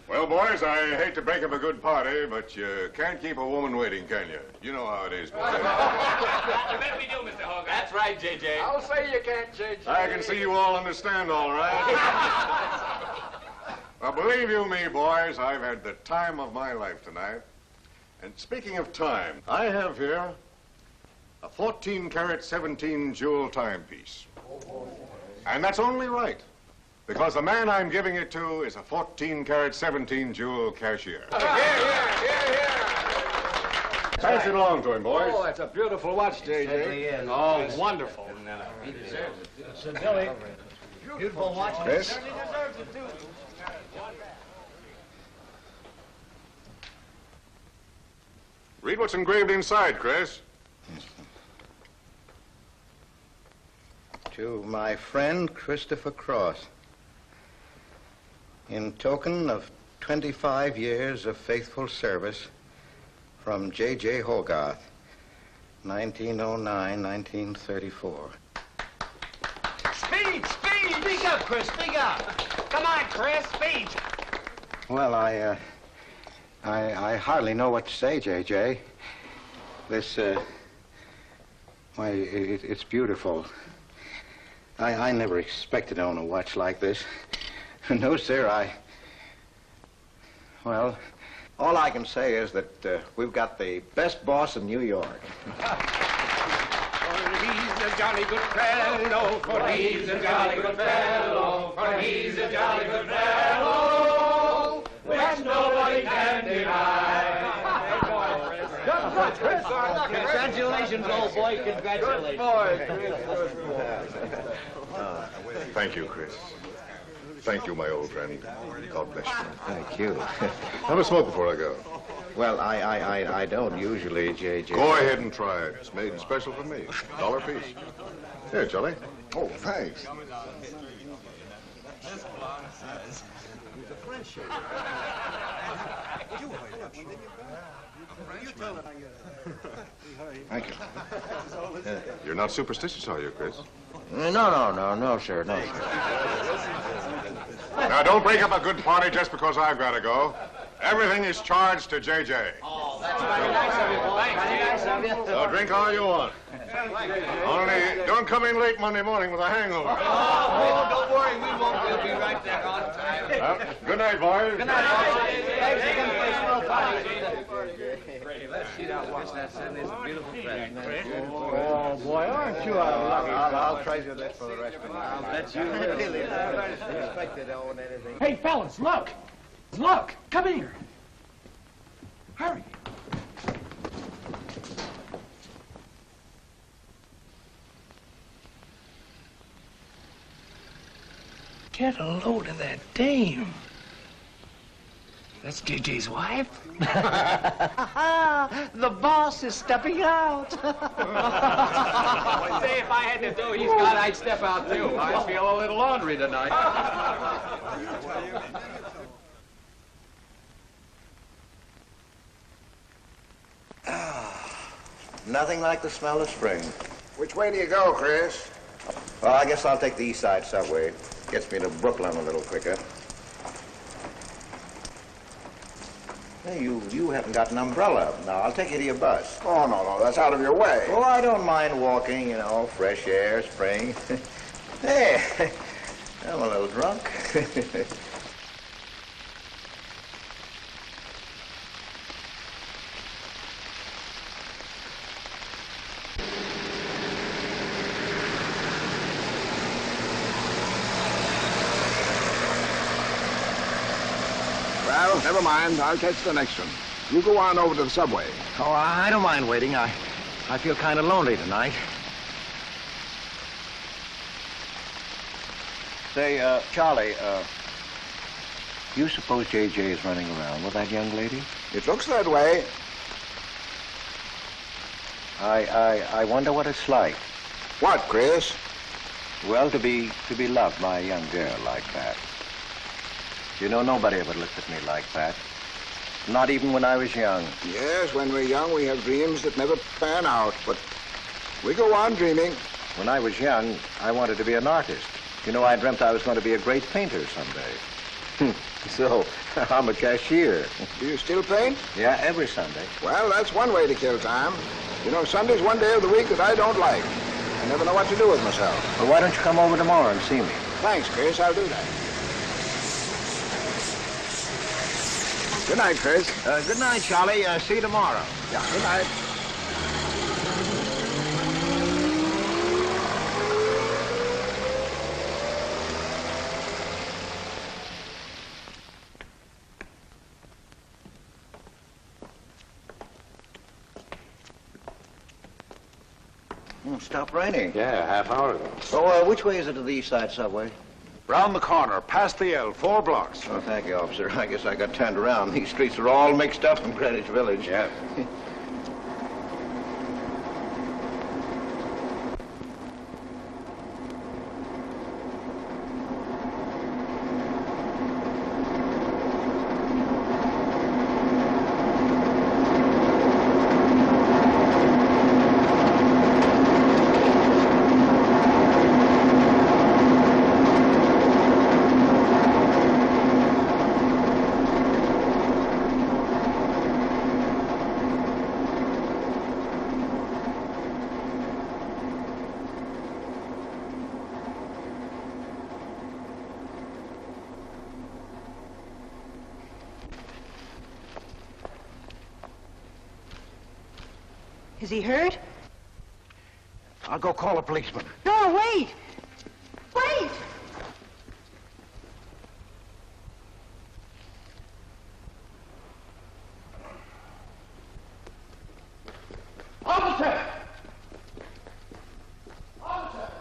Well, boys, I hate to break up a good party, but you can't keep a woman waiting, can you? You know how it is, boys. I bet we do, Mr. Hogarth. That's right, J.J. I'll say you can't, J.J. I can see you all understand, all right. Well, believe you me, boys, I've had the time of my life tonight. And speaking of time, I have here a 14-carat, 17-jewel timepiece. And that's only right, because the man I'm giving it to is a 14-carat, 17-jewel cashier. Pass it along to him, boys. Oh, that's a beautiful watch, J.J. Oh, wonderful. He deserves it. So, Billy, beautiful watch. Chris? He certainly deserves it, too. Read what's engraved inside, Chris. To my friend Christopher Cross, in token of 25 years of faithful service, from J.J. Hogarth, 1909-1934. Speed! Speak up, Chris, speak up. Come on, Chris, speed. Well, I hardly know what to say, J.J. This, why, it's beautiful. I never expected to own a watch like this. No, sir, well, all I can say is that we've got the best boss in New York. For he's a jolly good fellow, for he's a jolly good fellow, for he's a jolly good fellow, which nobody can deny. Congratulations, old boy, congratulations. Thank you, Chris. Thank you, my old friend. God bless you. Thank you. Have a smoke before I go. Well, I don't usually, J.J. Go ahead and try it. It's made special for me. $1 a piece. Here, Charlie. Oh, thanks. Thank you. You're not superstitious, are you, Chris? No, sir, no, sir. Now, don't break up a good party just because I've got to go. Everything is charged to J.J. Oh, that's very nice of you, boy. Very nice of you. So drink all you want. Only don't come in late Monday morning with a hangover. Oh, don't worry, we won't. We'll be right there on time. Well, good night, boys. Good night, boys. Thanks again for a swell party. Let's see that watch. That's a beautiful thing. Oh, boy, aren't you a lucky I'll treasure this for the rest of my life. I'll bet you will. Really, I expected to own anything. Hey, fellas, look. Look, come here. Hurry. Get a load of that dame. That's JJ's wife? The boss is stepping out. Say, if I had to do he's got, I'd step out too. I feel a little laundry tonight. Nothing like the smell of spring. Which way do you go, Chris? Well, I guess I'll take the East Side subway. Gets me to Brooklyn a little quicker. Hey, you haven't got an umbrella. Now, I'll take you to your bus. Oh, no, that's out of your way. Oh, I don't mind walking, you know, fresh air, spring. Hey, I'm a little drunk. Well, never mind. I'll catch the next one. You go on over to the subway. Oh, I don't mind waiting. I feel kind of lonely tonight. Say, Charlie, you suppose J.J. is running around with that young lady? It looks that way. I wonder what it's like. What, Chris? Well, to be loved by a young girl like that. You know, nobody ever looked at me like that. Not even when I was young. Yes, when we're young, we have dreams that never pan out, but we go on dreaming. When I was young, I wanted to be an artist. You know, I dreamt I was going to be a great painter someday. So, I'm a cashier. Do you still paint? Yeah, every Sunday. Well, that's one way to kill time. You know, Sunday's one day of the week that I don't like. I never know what to do with myself. Well, why don't you come over tomorrow and see me? Thanks, Chris. I'll do that. Good night, Chris. Good night, Charlie. See you tomorrow. Yeah, good night. Stopped raining. Yeah, half hour ago. Oh, which way is it to the East Side Subway? Round the corner, past the L, 4 blocks. Oh, thank you, officer. I guess I got turned around. These streets are all mixed up in Greenwich Village. Yeah. Is he hurt? I'll go call a policeman. No, wait! Wait! Officer! Officer!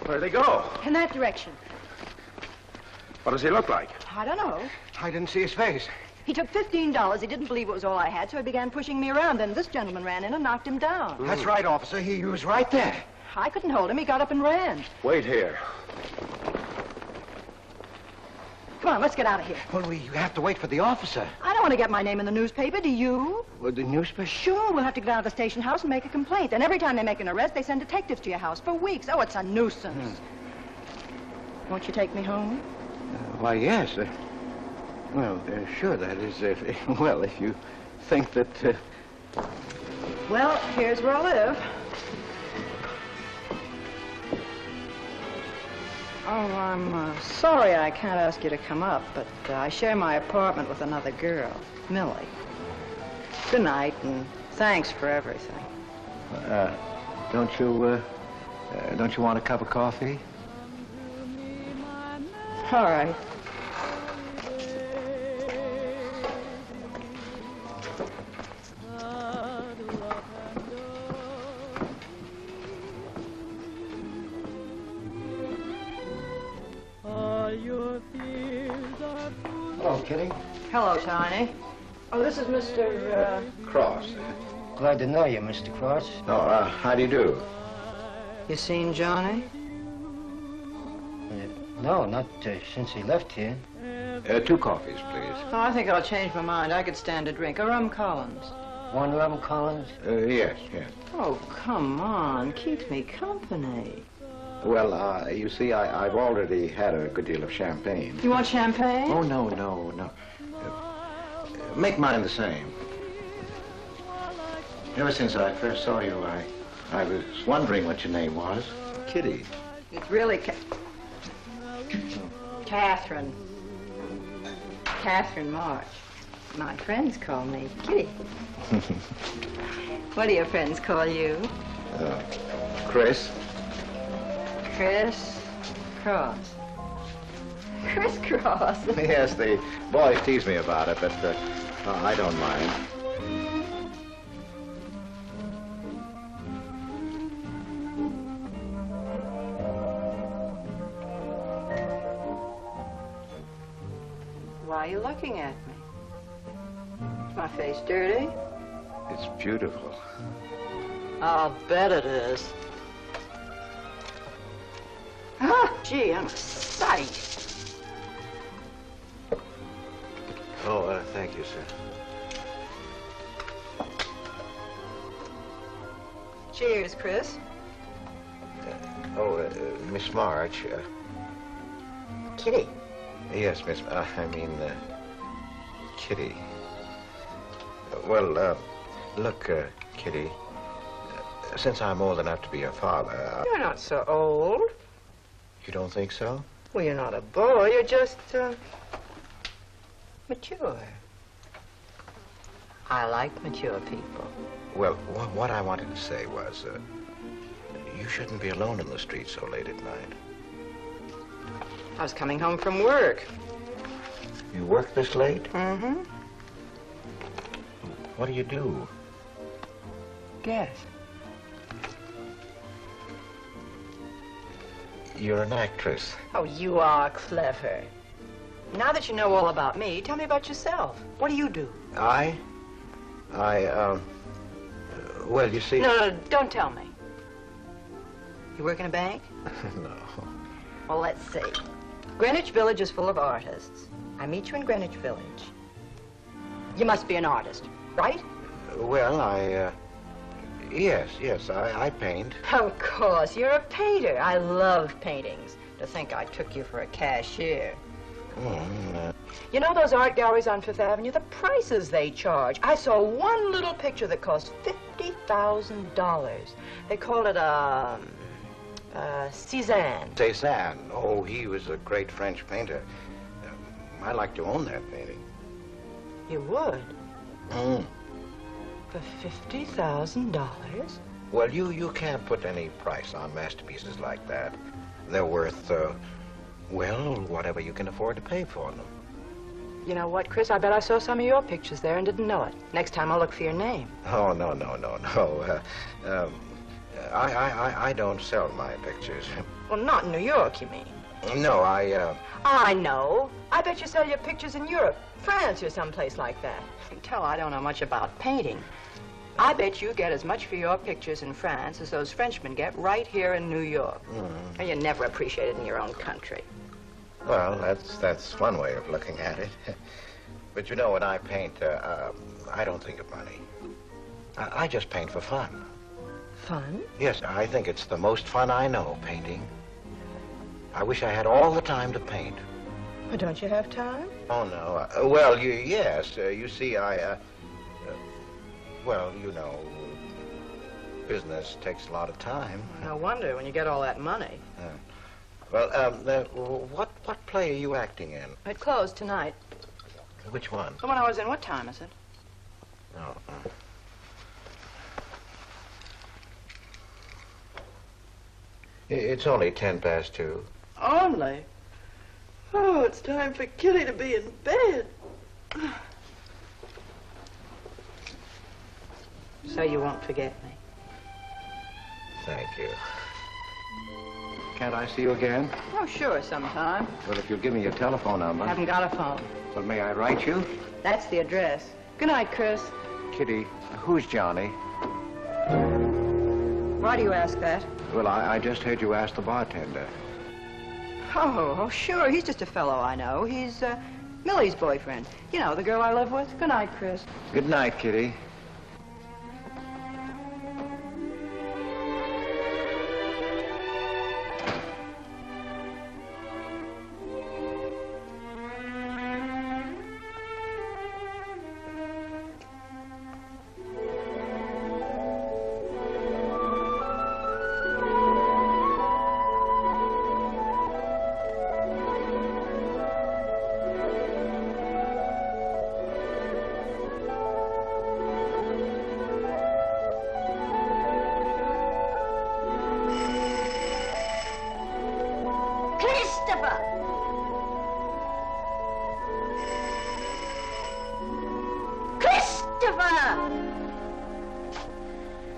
Where'd they go? In that direction. What does he look like? I don't know. I didn't see his face. He took $15. He didn't believe it was all I had, so he began pushing me around. Then this gentleman ran in and knocked him down. That's right, officer. He was right there. I couldn't hold him. He got up and ran. Wait here. Come on, let's get out of here. Well, we have to wait for the officer. I don't want to get my name in the newspaper, do you? Well, the newspaper? Sure, we'll have to get out of the station house and make a complaint. And every time they make an arrest, they send detectives to your house for weeks. Oh, it's a nuisance. Won't you take me home? Why, yes. Well, sure, that is, if you think that... Well, here's where I live. Oh, I'm sorry I can't ask you to come up, but I share my apartment with another girl, Millie. Good night, and thanks for everything. Don't you want a cup of coffee? All right. Hello, Kitty. Hello, Tiny. Oh, this is Mr. Cross. Glad to know you, Mr. Cross. Oh, how do you do? You seen Johnny? No, not since he left here. 2 coffees, please. Oh, I think I'll change my mind. I could stand a drink. A rum Collins. One rum Collins? Yes. Oh, come on. Keep me company. Well, you see, I've already had a good deal of champagne. You want champagne? Oh, no. Make mine the same. Ever since I first saw you, I was wondering what your name was. Kitty. It's really Catherine. Catherine March. My friends call me Kitty. What do your friends call you? Chris. Chris Cross. Chris Cross. Yes, the boys tease me about it, but I don't mind. Why are you looking at me? Is my face dirty? It's beautiful. I'll bet it is. Gee, I'm a sight. Oh, thank you, sir. Cheers, Chris. Miss March. Kitty. Yes, Miss. Kitty. Look, Kitty. Since I'm old enough to be your father. You're not so old. You don't think so? Well, you're not a boy. You're just, mature. I like mature people. Well, what I wanted to say was, you shouldn't be alone in the street so late at night. I was coming home from work. You work this late? Mm-hmm. What do you do? Guess. You're an actress. Oh, you are clever. Now that you know all about me, tell me about yourself. What do you do? Well, you see... No, don't tell me. You work in a bank? No. Well, let's see. Greenwich Village is full of artists. I meet you in Greenwich Village. You must be an artist, right? Well, yes, I paint. Of course, you're a painter. I love paintings. To think I took you for a cashier. You know those art galleries on Fifth Avenue? The prices they charge. I saw one little picture that cost $50,000. They call it Cézanne. Cézanne. Oh, he was a great French painter. I'd like to own that painting. You would? For $50,000? Well, you can't put any price on masterpieces like that. They're worth, whatever you can afford to pay for them. You know what, Chris? I bet I saw some of your pictures there and didn't know it. Next time I'll look for your name. Oh, no. I don't sell my pictures. Well, not in New York, you mean? No, I know. I bet you sell your pictures in Europe, France, or someplace like that. You can tell I don't know much about painting. I bet you get as much for your pictures in France as those Frenchmen get right here in New York. And you're never appreciated in your own country. Well, that's one way of looking at it. But you know, when I paint, I don't think of money. I just paint for fun. Fun? Yes, I think it's the most fun I know, painting. I wish I had all the time to paint. Well, don't you have time? Oh, no. Yes. You see, you know, business takes a lot of time. No wonder when you get all that money. What play are you acting in? It closed tonight. Which one? The one I was in. What time is it? Oh. It's only 2:10. Only? Oh, it's time for Kitty to be in bed. So you won't forget me. Thank you. Can't I see you again? Oh, sure, sometime. Well, if you'll give me your telephone number. I haven't got a phone. Well, may I write you? That's the address. Good night, Chris. Kitty, who's Johnny? Why do you ask that? Well, I just heard you ask the bartender. Oh, sure. He's just a fellow I know. He's Millie's boyfriend. You know, the girl I live with. Good night, Chris. Good night, Kitty.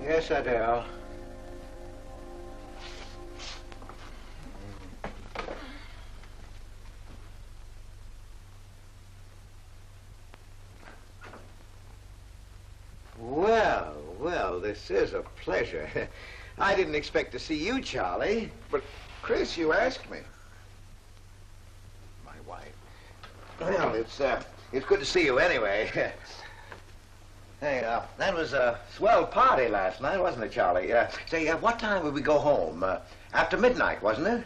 Yes, Adele. Well, this is a pleasure. I didn't expect to see you, Charlie. But, Chris, you asked me. Well, it's good to see you anyway. Hey, that was a swell party last night, wasn't it, Charlie? Say, what time would we go home? After midnight, wasn't it?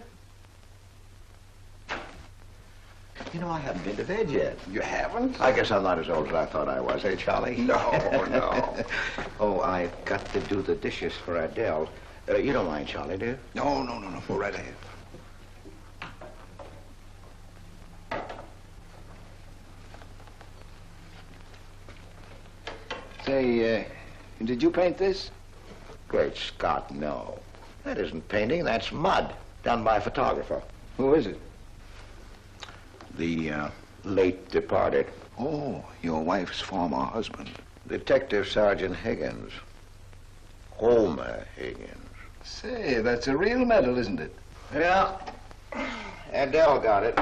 You know, I haven't been to bed yet. You haven't? I guess I'm not as old as I thought I was, eh, Charlie? No, no. Oh, I've got to do the dishes for Adele. You don't mind, Charlie, do you? No. Go right ahead. Say, did you paint this? Great Scott, no. That isn't painting, that's mud, done by a photographer. Who is it? The late departed. Oh, your wife's former husband. Detective Sergeant Higgins. Homer Higgins. Say, that's a real medal, isn't it? Yeah. Adele got it.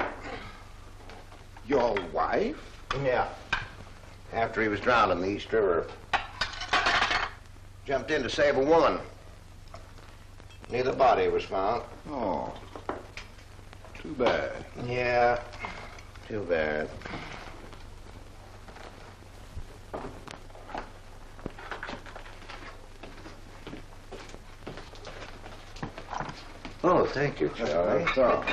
Your wife? Yeah. After he was drowned in the East River. Jumped in to save a woman. Neither body was found. Oh, too bad. Yeah, too bad. Oh, thank you, Charlie. That's all.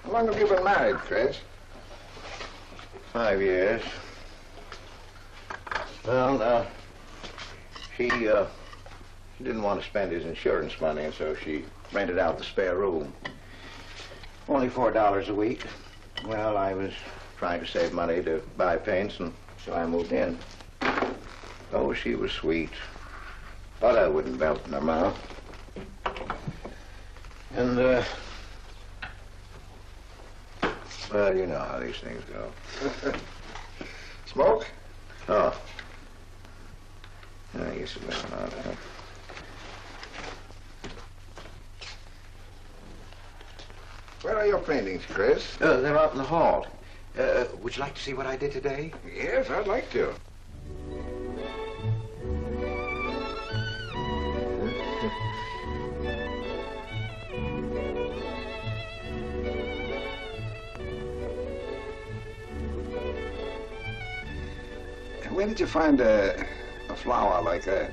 How long have you been married, Chris? 5 years. Well, she didn't want to spend his insurance money, and so she rented out the spare room. Only $4 a week. Well, I was trying to save money to buy paints, and so I moved in. Oh, she was sweet. But I wouldn't melt in her mouth. And, well, you know how these things go. Smoke? Oh. I guess it went out, huh? Where are your paintings, Chris? They're out in the hall. Would you like to see what I did today? Yes, I'd like to. Where did you find a flower like that?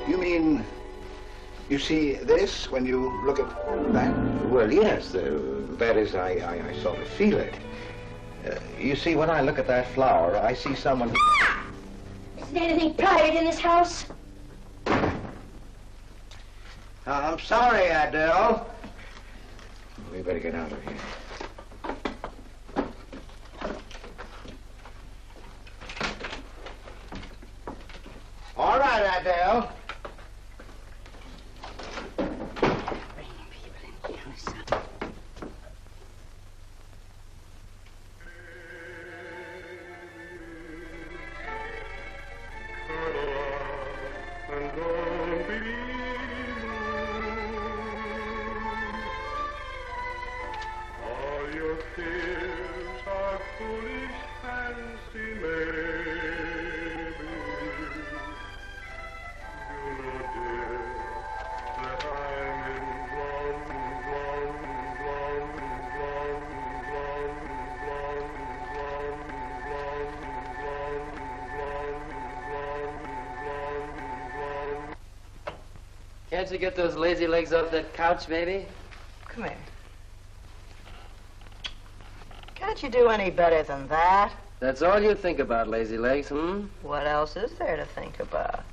You mean you see this when you look at that? Well, yes. That is, I sort of feel it. You see, when I look at that flower, I see someone... Isn't anything private in this house? I'm sorry, Adele. We better get out of here. All right, Adele. Can't you get those lazy legs off that couch, baby? Come here. Can't you do any better than that? That's all you think about, lazy legs, hmm? What else is there to think about?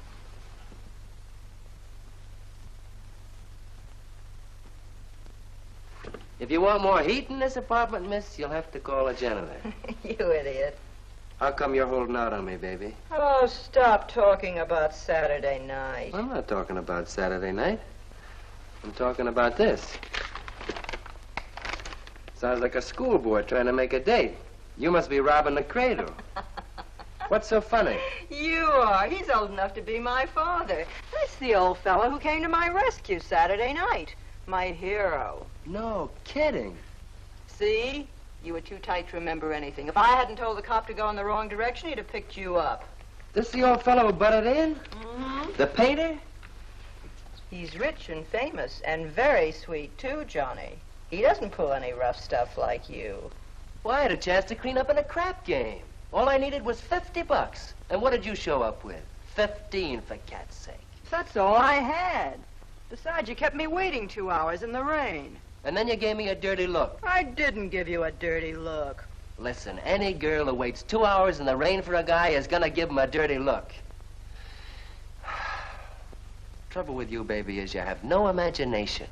If you want more heat in this apartment, miss, you'll have to call a janitor. You idiot. How come you're holding out on me, baby? Oh, stop talking about Saturday night. I'm not talking about Saturday night. I'm talking about this. Sounds like a schoolboy trying to make a date. You must be robbing the cradle. What's so funny? You are. He's old enough to be my father. That's the old fellow who came to my rescue Saturday night. My hero. No kidding. See? You were too tight to remember anything. If I hadn't told the cop to go in the wrong direction, he'd have picked you up. This the old fellow who butted in? Mm-hmm. The painter? He's rich and famous and very sweet, too, Johnny. He doesn't pull any rough stuff like you. Well, I had a chance to clean up in a crap game. All I needed was $50. And what did you show up with? 15, for cat's sake. That's all I had. Besides, you kept me waiting 2 hours in the rain. And then you gave me a dirty look. I didn't give you a dirty look. Listen, any girl who waits 2 hours in the rain for a guy is gonna give him a dirty look. Trouble with you, baby, is you have no imagination.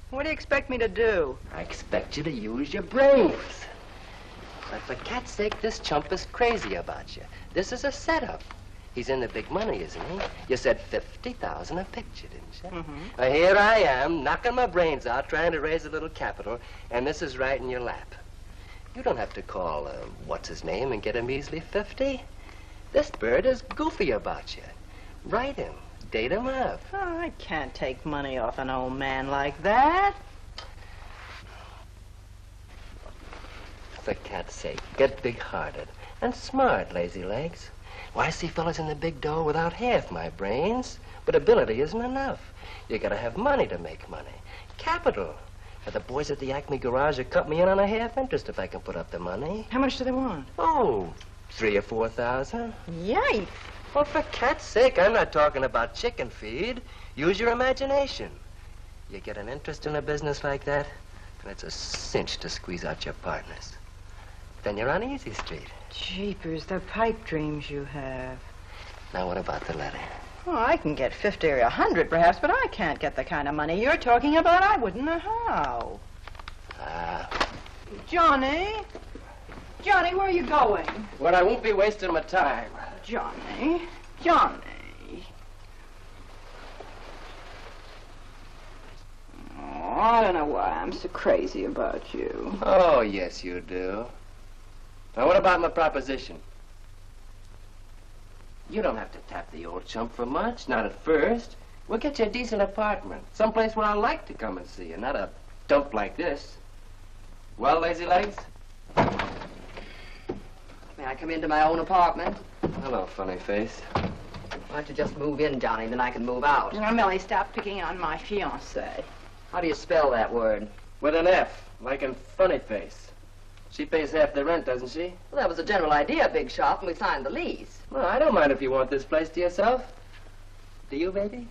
What do you expect me to do? I expect you to use your brains. But for cat's sake, this chump is crazy about you. This is a setup. He's in the big money, isn't he? You said 50,000 a picture, didn't you? Mm-hmm. Well, here I am, knocking my brains out, trying to raise a little capital, and this is right in your lap. You don't have to call, what's his name, and get a measly 50. This bird is goofy about you. Write him. Date him up. Oh, I can't take money off an old man like that. For cat's sake, get big-hearted and smart, lazy legs. Why, I see fellas in the big dough without half my brains, but ability isn't enough. You gotta have money to make money. Capital. And the boys at the Acme garage will cut me in on a half interest if I can put up the money. How much do they want? Oh, 3,000 or 4,000. Yikes. Well, for cat's sake, I'm not talking about chicken feed. Use your imagination. You get an interest in a business like that, and it's a cinch to squeeze out your partners. Then you're on Easy Street. Jeepers, the pipe dreams you have. Now, what about the letter? Oh, I can get 50 or 100 perhaps, but I can't get the kind of money you're talking about. I wouldn't know how. Johnny? Johnny, where are you going? Well, I won't be wasting my time. Johnny? Johnny? Oh, I don't know why I'm so crazy about you. Oh, yes, you do. Now, what about my proposition? You don't have to tap the old chump for much, not at first. We'll get you a decent apartment, someplace where I like to come and see you, not a dump like this. Well, lazy legs? May I come into my own apartment? Hello, funny face. Why don't you just move in, Johnny, then I can move out. Now, Millie, stop picking on my fiancée. How do you spell that word? With an F, like in funny face. She pays half the rent, doesn't she? Well, that was the general idea, Big Shop, when we signed the lease. Well, I don't mind if you want this place to yourself. Do you, baby?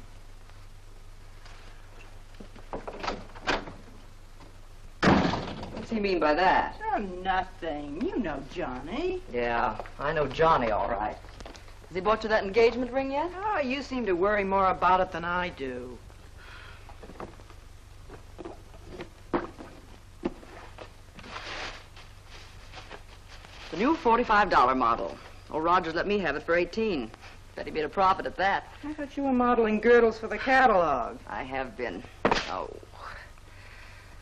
What's he mean by that? Oh, nothing. You know Johnny. Yeah, I know Johnny all right. Has he bought you that engagement ring yet? Oh, you seem to worry more about it than I do. The new $45 model. Old Rogers let me have it for 18. Bet he made a profit at that. I thought you were modeling girdles for the catalog. I have been. Oh.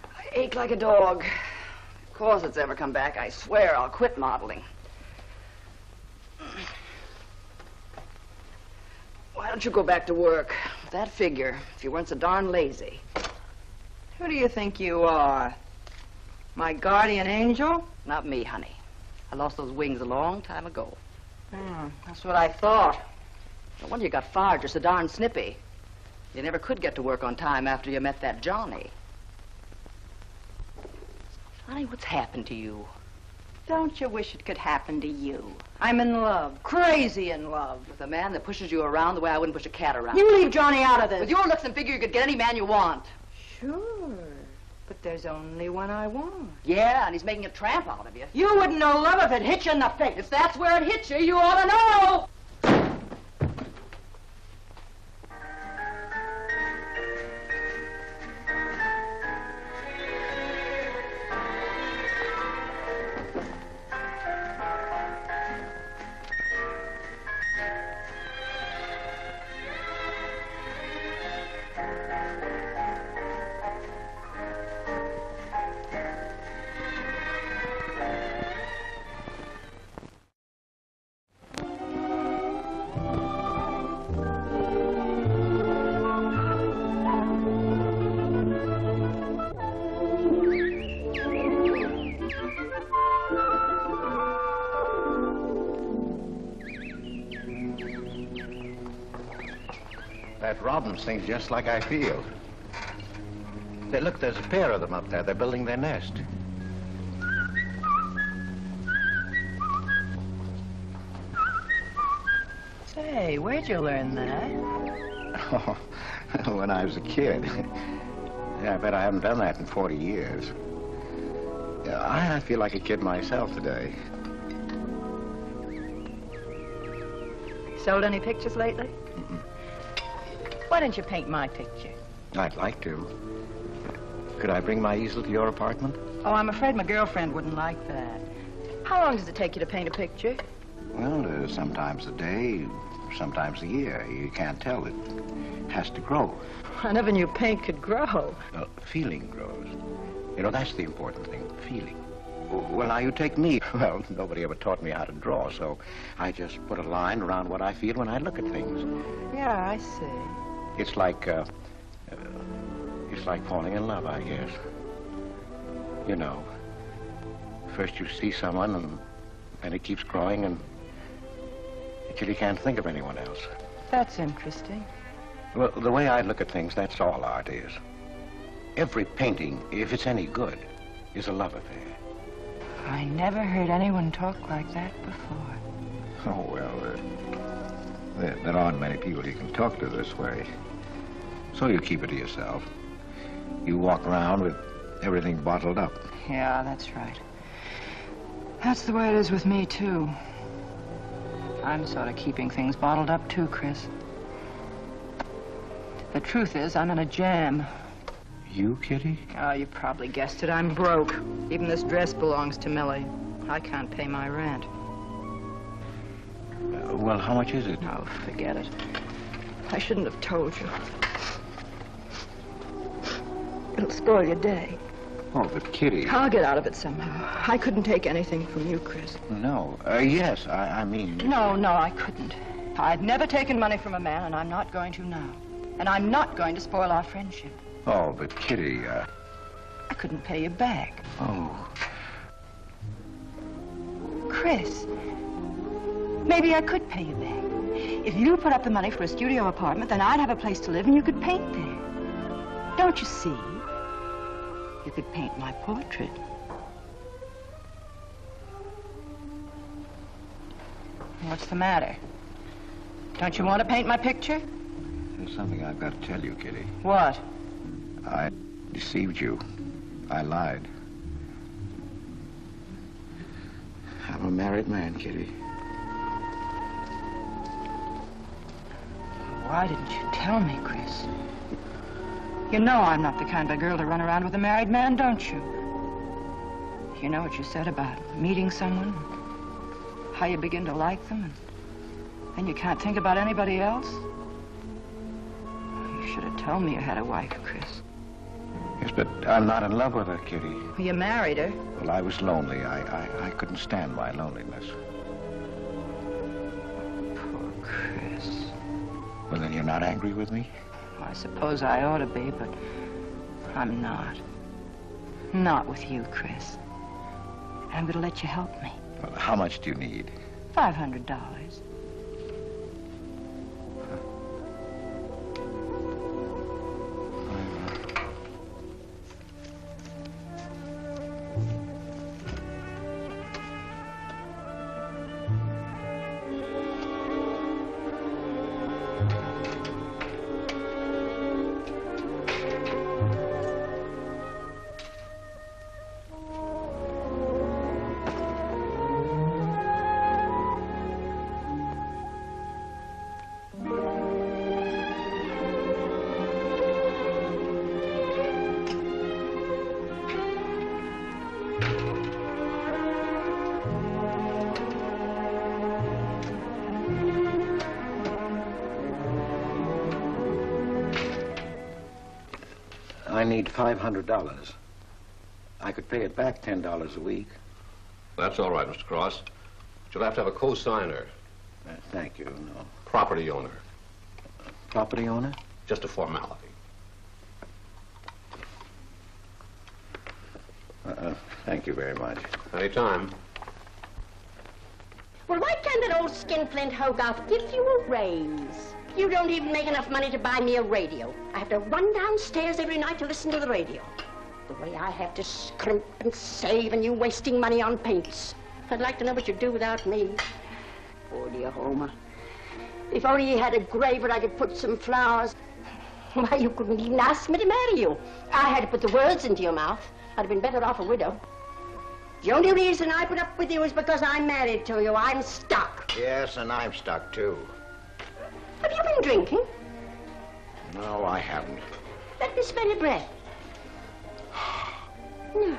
I ache like a dog. If corsets ever come back, I swear I'll quit modeling. Why don't you go back to work? With that figure, if you weren't so darn lazy. Who do you think you are? My guardian angel? Not me, honey. I lost those wings a long time ago. That's what I thought. No wonder you got fired. You're so darn snippy. You never could get to work on time after you met that Johnny. Honey, what's happened to you? Don't you wish it could happen to you? I'm in love. Crazy in love. With a man that pushes you around the way I wouldn't push a cat around. You leave Johnny out of this. With your looks and figure, you could get any man you want. Sure. But there's only one I want. Yeah, and he's making a tramp out of you. You wouldn't know love if it hit you in the face. If that's where it hits you, you ought to know. That robin sings just like I feel. Look, there's a pair of them up there. They're building their nest. Say, where'd you learn that? Oh, when I was a kid. Yeah, I bet I haven't done that in 40 years. Yeah, I feel like a kid myself today. Sold any pictures lately? Why don't you paint my picture? I'd like to. Could I bring my easel to your apartment? Oh, I'm afraid my girlfriend wouldn't like that. How long does it take you to paint a picture? Well, sometimes a day, sometimes a year. You can't tell. It has to grow. I never knew paint could grow. Feeling grows. You know, that's the important thing, feeling. Well, now, you take me. Well, nobody ever taught me how to draw, so I just put a line around what I feel when I look at things. Yeah, I see. It's like falling in love, I guess. You know, first you see someone, and it keeps growing, until you can't think of anyone else. That's interesting. Well, the way I look at things, that's all art is. Every painting, if it's any good, is a love affair. I never heard anyone talk like that before. Oh, well, there aren't many people you can talk to this way. So you keep it to yourself. You walk around with everything bottled up. Yeah, that's right. That's the way it is with me, too. I'm sort of keeping things bottled up, too, Chris. The truth is, I'm in a jam. You, Kitty? Oh, you probably guessed it. I'm broke. Even this dress belongs to Millie. I can't pay my rent. Well, how much is it? Oh, forget it. I shouldn't have told you. It'll spoil your day. Oh, but Kitty... I'll get out of it somehow. I couldn't take anything from you, Chris. No. Yes, I mean... No, I couldn't. I've never taken money from a man, and I'm not going to now. And I'm not going to spoil our friendship. Oh, but Kitty, I couldn't pay you back. Oh. Chris, maybe I could pay you back. If you put up the money for a studio apartment, then I'd have a place to live and you could paint there. Don't you see? You could paint my portrait. What's the matter? Don't you want to paint my picture? There's something I've got to tell you, Kitty. What? I deceived you. I lied. I'm a married man, Kitty. Why didn't you tell me, Chris? You know I'm not the kind of girl to run around with a married man, don't you? You know what you said about meeting someone, how you begin to like them, and then you can't think about anybody else? You should have told me you had a wife, Chris. Yes, but I'm not in love with her, Kitty. Well, you married her. Well, I was lonely. I couldn't stand my loneliness. Poor Chris. Well, then you're not angry with me? Well, I suppose I ought to be, but I'm not. Not with you, Chris. And I'm going to let you help me. Well, how much do you need? $500. I need $500. I could pay it back $10 a week. That's all right, Mr. Cross. But you'll have to have a co-signer. Thank you, no. Property owner. Property owner? Just a formality. Thank you very much. Anytime. Well, why can't that old skinflint Hogarth give you a raise? You don't even make enough money to buy me a radio. I have to run downstairs every night to listen to the radio. The way I have to scrimp and save and you wasting money on paints. I'd like to know what you'd do without me. Poor dear Homer. If only he had a grave where I could put some flowers. Why, you couldn't even ask me to marry you. I had to put the words into your mouth. I'd have been better off a widow. The only reason I put up with you is because I'm married to you. I'm stuck. Yes, and I'm stuck, too. Have you been drinking? No, I haven't. Let me smell your breath. No.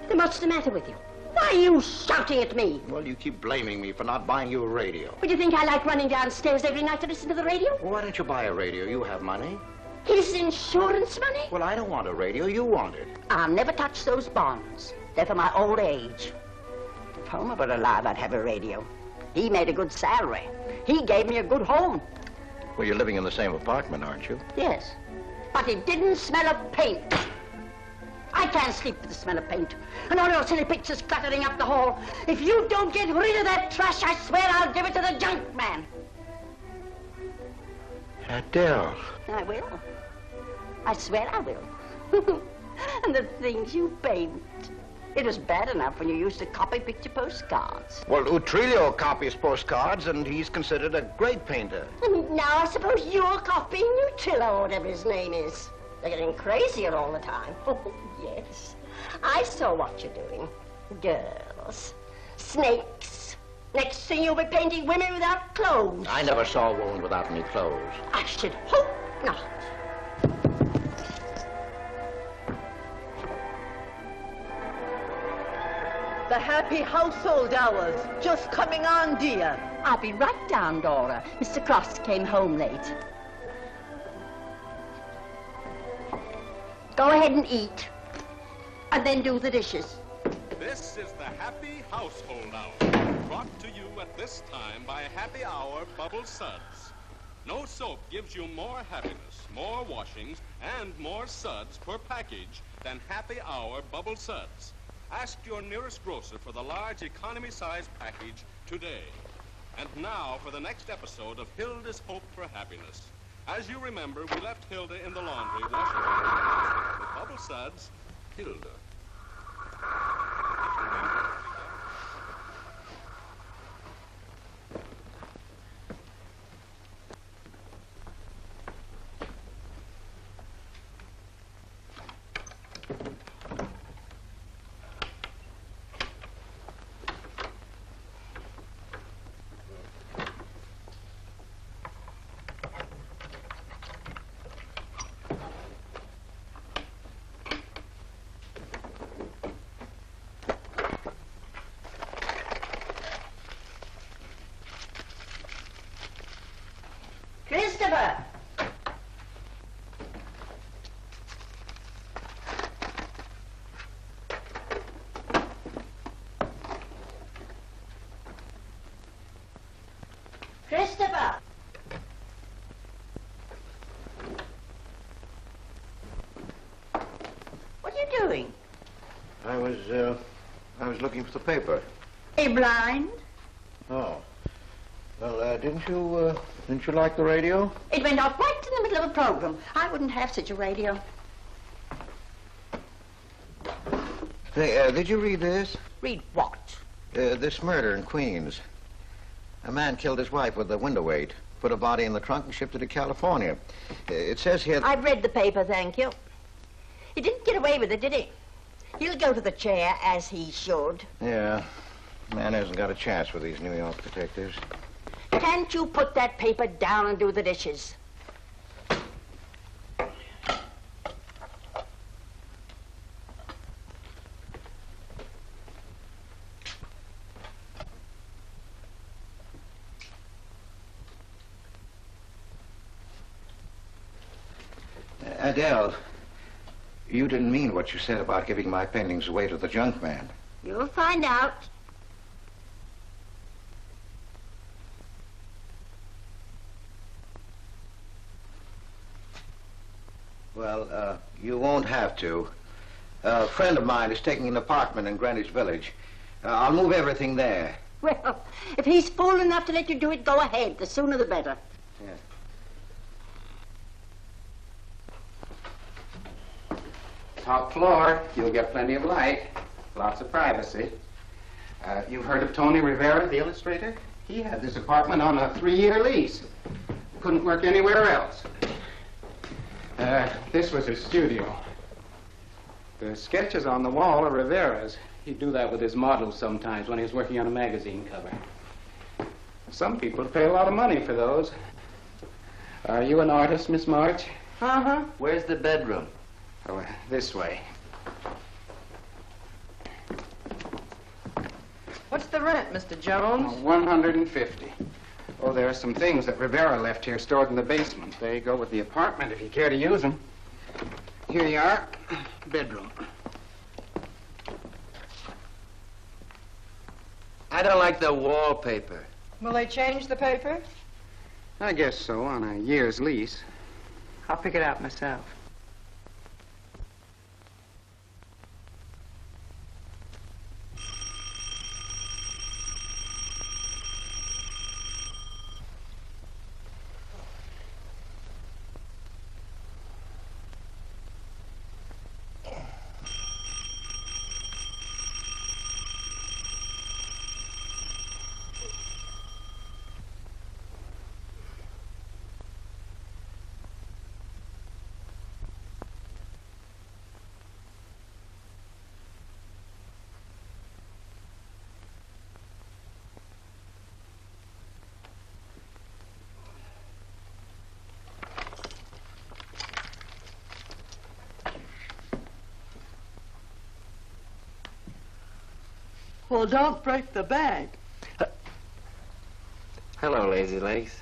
Then what's the matter with you? Why are you shouting at me? Well, you keep blaming me for not buying you a radio. Would you think I like running downstairs every night to listen to the radio? Well, why don't you buy a radio? You have money. His insurance money? Well, I don't want a radio. You want it. I'll never touch those bonds. They're for my old age. If Homer were alive, I'd have a radio. He made a good salary. He gave me a good home. Well, you're living in the same apartment, aren't you? Yes. But it didn't smell of paint. I can't sleep with the smell of paint. And all your silly pictures cluttering up the hall. If you don't get rid of that trash, I swear I'll give it to the junk man. Adele. I will. I swear I will. And the things you paint. It was bad enough when you used to copy picture postcards. Well, Utrillo copies postcards, and he's considered a great painter. And now I suppose you're copying Utrillo, whatever his name is. They're getting crazier all the time. Oh, yes. I saw what you're doing. Girls. Snakes. Next thing you'll be painting women without clothes. I never saw a woman without any clothes. I should hope not. The happy household hours. Just coming on, dear. I'll be right down, Dora. Mr. Cross came home late. Go ahead and eat. And then do the dishes. This is the Happy Household Hour, brought to you at this time by Happy Hour Bubble Suds. No soap gives you more happiness, more washings, and more suds per package than Happy Hour Bubble Suds. Ask your nearest grocer for the large economy-size package today. And now for the next episode of Hilda's Hope for Happiness. As you remember, we left Hilda in the laundry washing her with Bubble Suds, Hilda. Christopher! Christopher! What are you doing? I was looking for the paper. Are you blind? Oh. Well, didn't you like the radio? It went off right in the middle of a program. I wouldn't have such a radio. Hey, did you read this? Read what? This murder in Queens. A man killed his wife with a window weight, put a body in the trunk and shipped it to California. It says here... I've read the paper, thank you. He didn't get away with it, did he? He'll go to the chair, as he should. Yeah. Man hasn't got a chance with these New York detectives. Can't you put that paper down and do the dishes? Adele, you didn't mean what you said about giving my paintings away to the junk man. You'll find out. Well, you won't have to. A friend of mine is taking an apartment in Greenwich Village. I'll move everything there. Well, if he's fool enough to let you do it, go ahead. The sooner the better. Top floor, you'll get plenty of light, lots of privacy. You've heard of Tony Rivera, the illustrator? He had this apartment on a 3-year lease. Couldn't work anywhere else. This was his studio. The sketches on the wall are Rivera's. He'd do that with his models sometimes when he was working on a magazine cover. Some people pay a lot of money for those. Are you an artist, Miss March? Uh-huh. Where's the bedroom? Oh, this way. What's the rent, Mr. Jones? Oh, $150. Oh, there are some things that Rivera left here stored in the basement. They go with the apartment if you care to use them. Here you are. Bedroom. I don't like the wallpaper. Will they change the paper? I guess so, on a year's lease. I'll pick it out myself. Well, don't break the bank. Hello, Lazy Legs.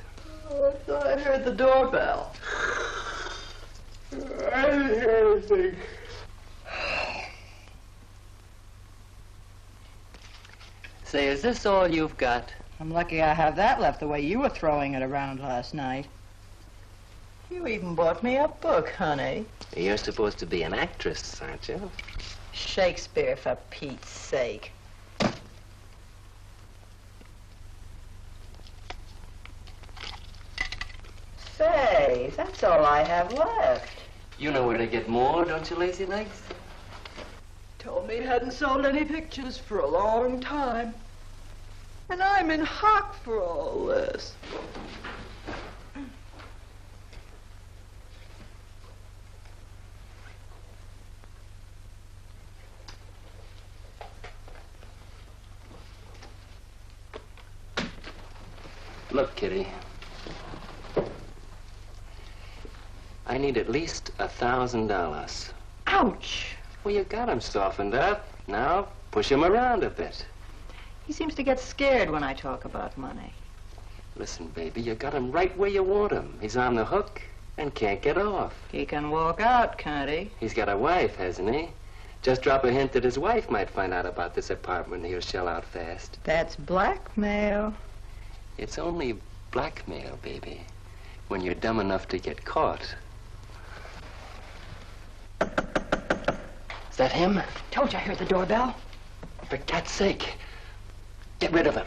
Oh, I thought I heard the doorbell. I didn't hear anything. Say, is this all you've got? I'm lucky I have that left the way you were throwing it around last night. You even bought me a book, honey. You're supposed to be an actress, aren't you? Shakespeare, for Pete's sake. Say, that's all I have left. You know where to get more, don't you, Lazy Legs? Told me he hadn't sold any pictures for a long time. And I'm in hock for all this. Look, Kitty. I need at least $1,000. Ouch! Well, you got him softened up. Now, push him around a bit. He seems to get scared when I talk about money. Listen, baby, you got him right where you want him. He's on the hook and can't get off. He can walk out, can't he? He's got a wife, hasn't he? Just drop a hint that his wife might find out about this apartment and he'll shell out fast. That's blackmail. It's only blackmail, baby, when you're dumb enough to get caught. Is that him? Told you I heard the doorbell. For cat's sake, get rid of him.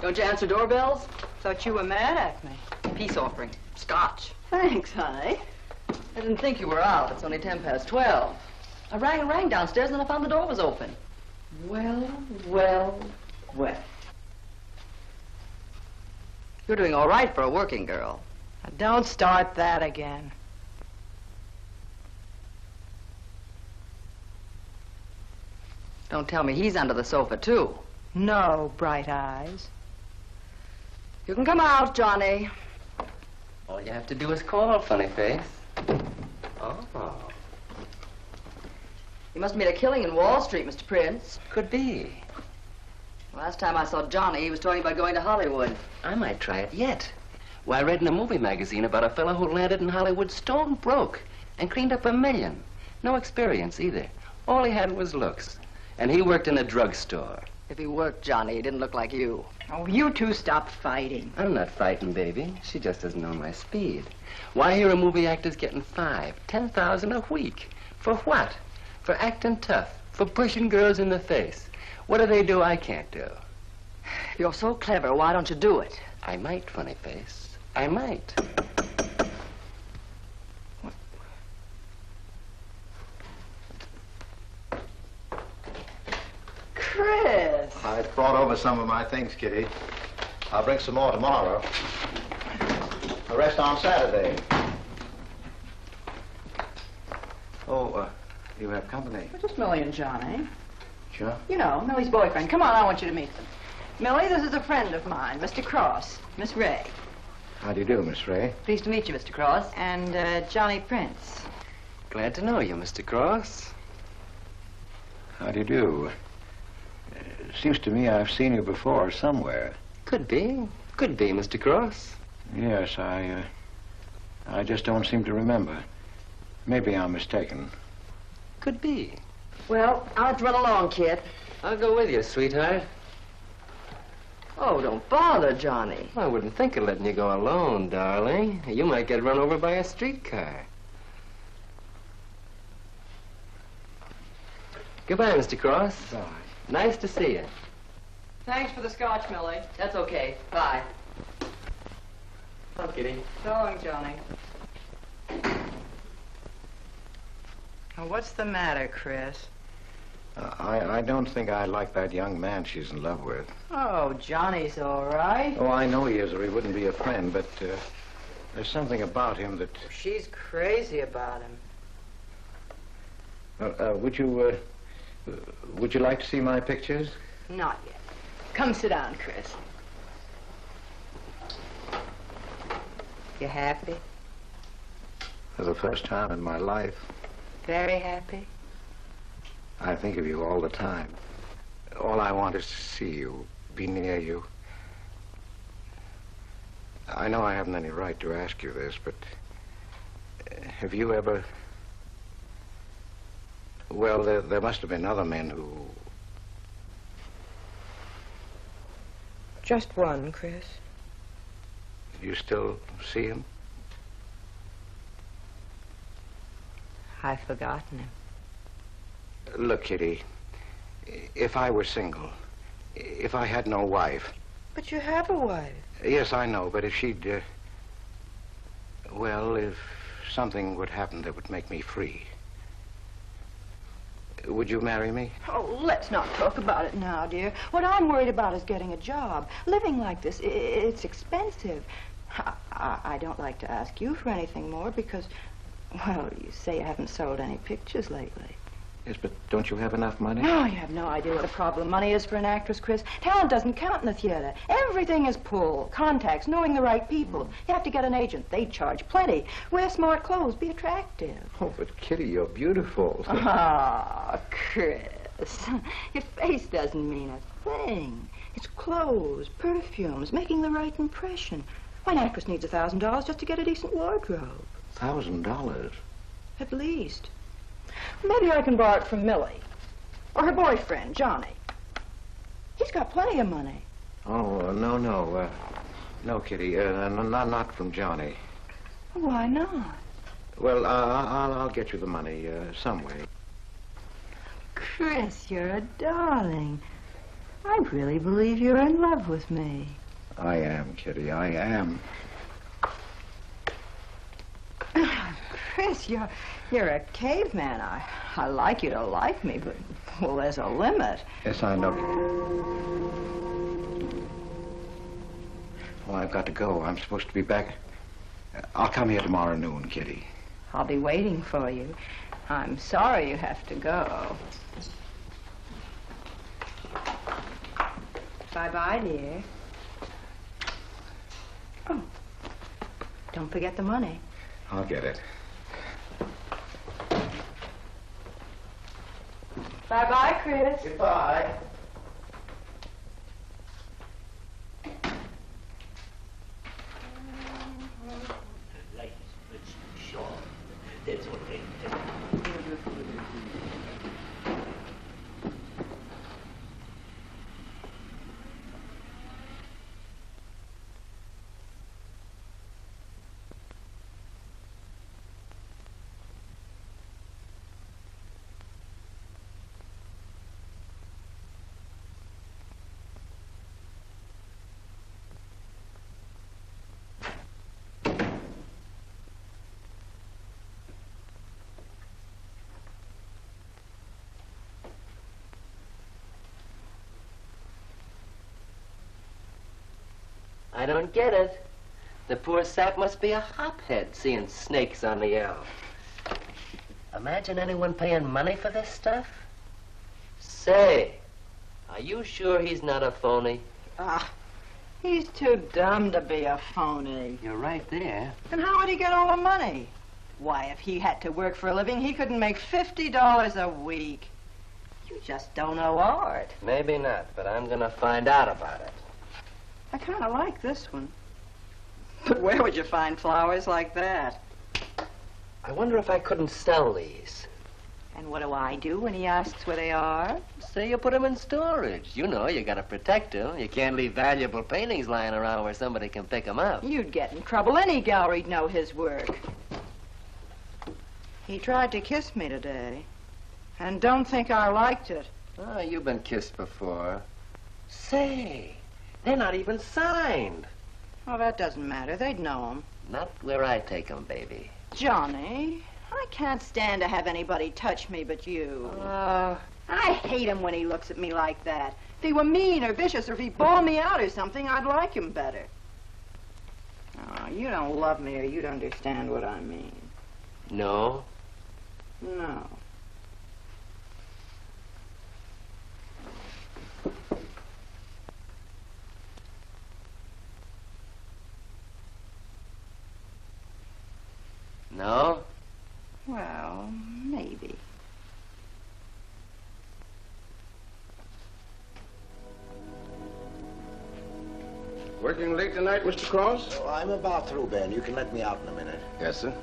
Don't you answer doorbells? Thought you were mad at me. Peace offering. Scotch. Thanks, honey. I didn't think you were out. It's only 12:10. I rang and rang downstairs, and then I found the door was open. Well, well, well. You're doing all right for a working girl. Now, don't start that again. Don't tell me he's under the sofa, too. No, Bright Eyes. You can come out, Johnny. All you have to do is call, funny face. Oh. You must have made a killing in Wall Street, Mr. Prince. Could be. Last time I saw Johnny, he was talking about going to Hollywood. I might try it yet. Why, I read in a movie magazine about a fellow who landed in Hollywood stone broke and cleaned up $1 million. No experience either. All he had was looks. And he worked in a drugstore. If he worked, Johnny, he didn't look like you. Oh, you two stop fighting. I'm not fighting, baby. She just doesn't know my speed. Why, here are movie actors getting $5,000, $10,000 a week. For what? For acting tough. For pushing girls in the face. What do they do I can't do? You're so clever. Why don't you do it? I might, funny face. I might. Chris! I brought over some of my things, Kitty. I'll bring some more tomorrow. The rest on Saturday. Oh, you have company. Just Millie and Johnny. Sure. You know, Millie's boyfriend. Come on, I want you to meet them. Millie, this is a friend of mine, Mr. Cross, Miss Ray. How do you do, Miss Ray? Pleased to meet you, Mr. Cross. And Johnny Prince. Glad to know you, Mr. Cross. How do you do? Seems to me I've seen you before somewhere. Could be. Could be, Mr. Cross. Yes, I just don't seem to remember. Maybe I'm mistaken. Could be. Well, I'll have to run along, kid. I'll go with you, sweetheart. Oh, don't bother, Johnny. I wouldn't think of letting you go alone, darling. You might get run over by a streetcar. Goodbye, Mr. Cross. Bye. Nice to see you. Thanks for the scotch, Millie. That's okay. Bye. Oh, Kitty. So long, Johnny. Now, what's the matter, Chris? I don't think I like that young man she's in love with. Oh, Johnny's all right. Oh, I know he is, or he wouldn't be a friend, but there's something about him that... She's crazy about him. Would you like to see my pictures? Not yet. Come sit down, Chris. You happy? For the first time in my life. Very happy? I think of you all the time. All I want is to see you, be near you. I know I haven't any right to ask you this, but have you ever... Well, there must have been other men who... Just one, Chris. You still see him? I've forgotten him. Look, Kitty, if I were single, if I had no wife... But you have a wife. Yes, I know, but if she'd... well, if something would happen that would make me free... Would you marry me? Oh, let's not talk about it now, dear. What I'm worried about is getting a job. Living like this, it's expensive. I don't like to ask you for anything more because, well, you say you haven't sold any pictures lately. Yes, but don't you have enough money? No, you have no idea what a problem money is for an actress, Chris. Talent doesn't count in the theater. Everything is pull, contacts, knowing the right people. You have to get an agent. They charge plenty. Wear smart clothes. Be attractive. Oh, but Kitty, you're beautiful. Ah, Chris. Your face doesn't mean a thing. It's clothes, perfumes, making the right impression. Why, an actress needs $1,000 just to get a decent wardrobe. $1,000? At least. Maybe I can borrow it from Millie. Or her boyfriend, Johnny. He's got plenty of money. Oh, no. No, Kitty. Not from Johnny. Why not? Well, I'll get you the money some way. Chris, you're a darling. I really believe you're in love with me. I am, Kitty. I am. Chris, you're a caveman. I like you to like me, but, well, there's a limit. Yes, I know. Well, I've got to go. I'm supposed to be back. I'll come here tomorrow noon, Kitty. I'll be waiting for you. I'm sorry you have to go. Bye-bye, dear. Oh, don't forget the money. I'll get it. Bye-bye, Chris. Goodbye. I don't get it. The poor sap must be a hophead seeing snakes on the L. Imagine anyone paying money for this stuff. Say, are you sure he's not a phony? He's too dumb to be a phony. You're right there. And how would he get all the money? Why, if he had to work for a living, he couldn't make $50 a week. You just don't know art. Maybe not, but I'm gonna find out about it. I kind of like this one. But where would you find flowers like that? I wonder if I couldn't sell these. And what do I do when he asks where they are? Say you put them in storage. You know, you gotta protect them. You can't leave valuable paintings lying around where somebody can pick them up. You'd get in trouble. Any gallery'd know his work. He tried to kiss me today. And don't think I liked it. Oh, you've been kissed before. Say, they're not even signed. Oh, that doesn't matter. They'd know him. Not where I take them, baby. Johnny, I can't stand to have anybody touch me but you. I hate him when he looks at me like that. If he were mean or vicious or if he bawled me out or something, I'd like him better. Oh, you don't love me or you'd understand what I mean. No? No. No? Well, maybe. Working late tonight, Mr. Cross? Oh, I'm about through, Ben. You can let me out in a minute. Yes, sir.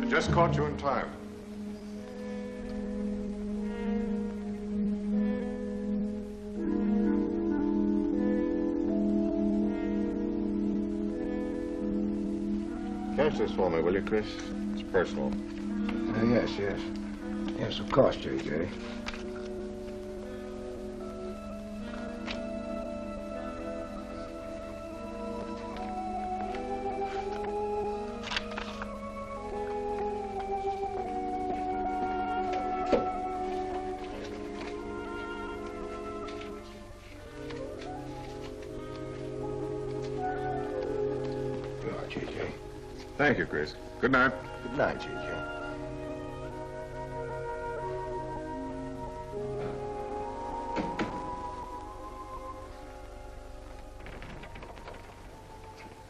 Just caught you in time. Catch this for me, will you, Chris? It's personal. Yes. Yes, of course, J.J. Thank you, Chris. Good night. Good night, J.J.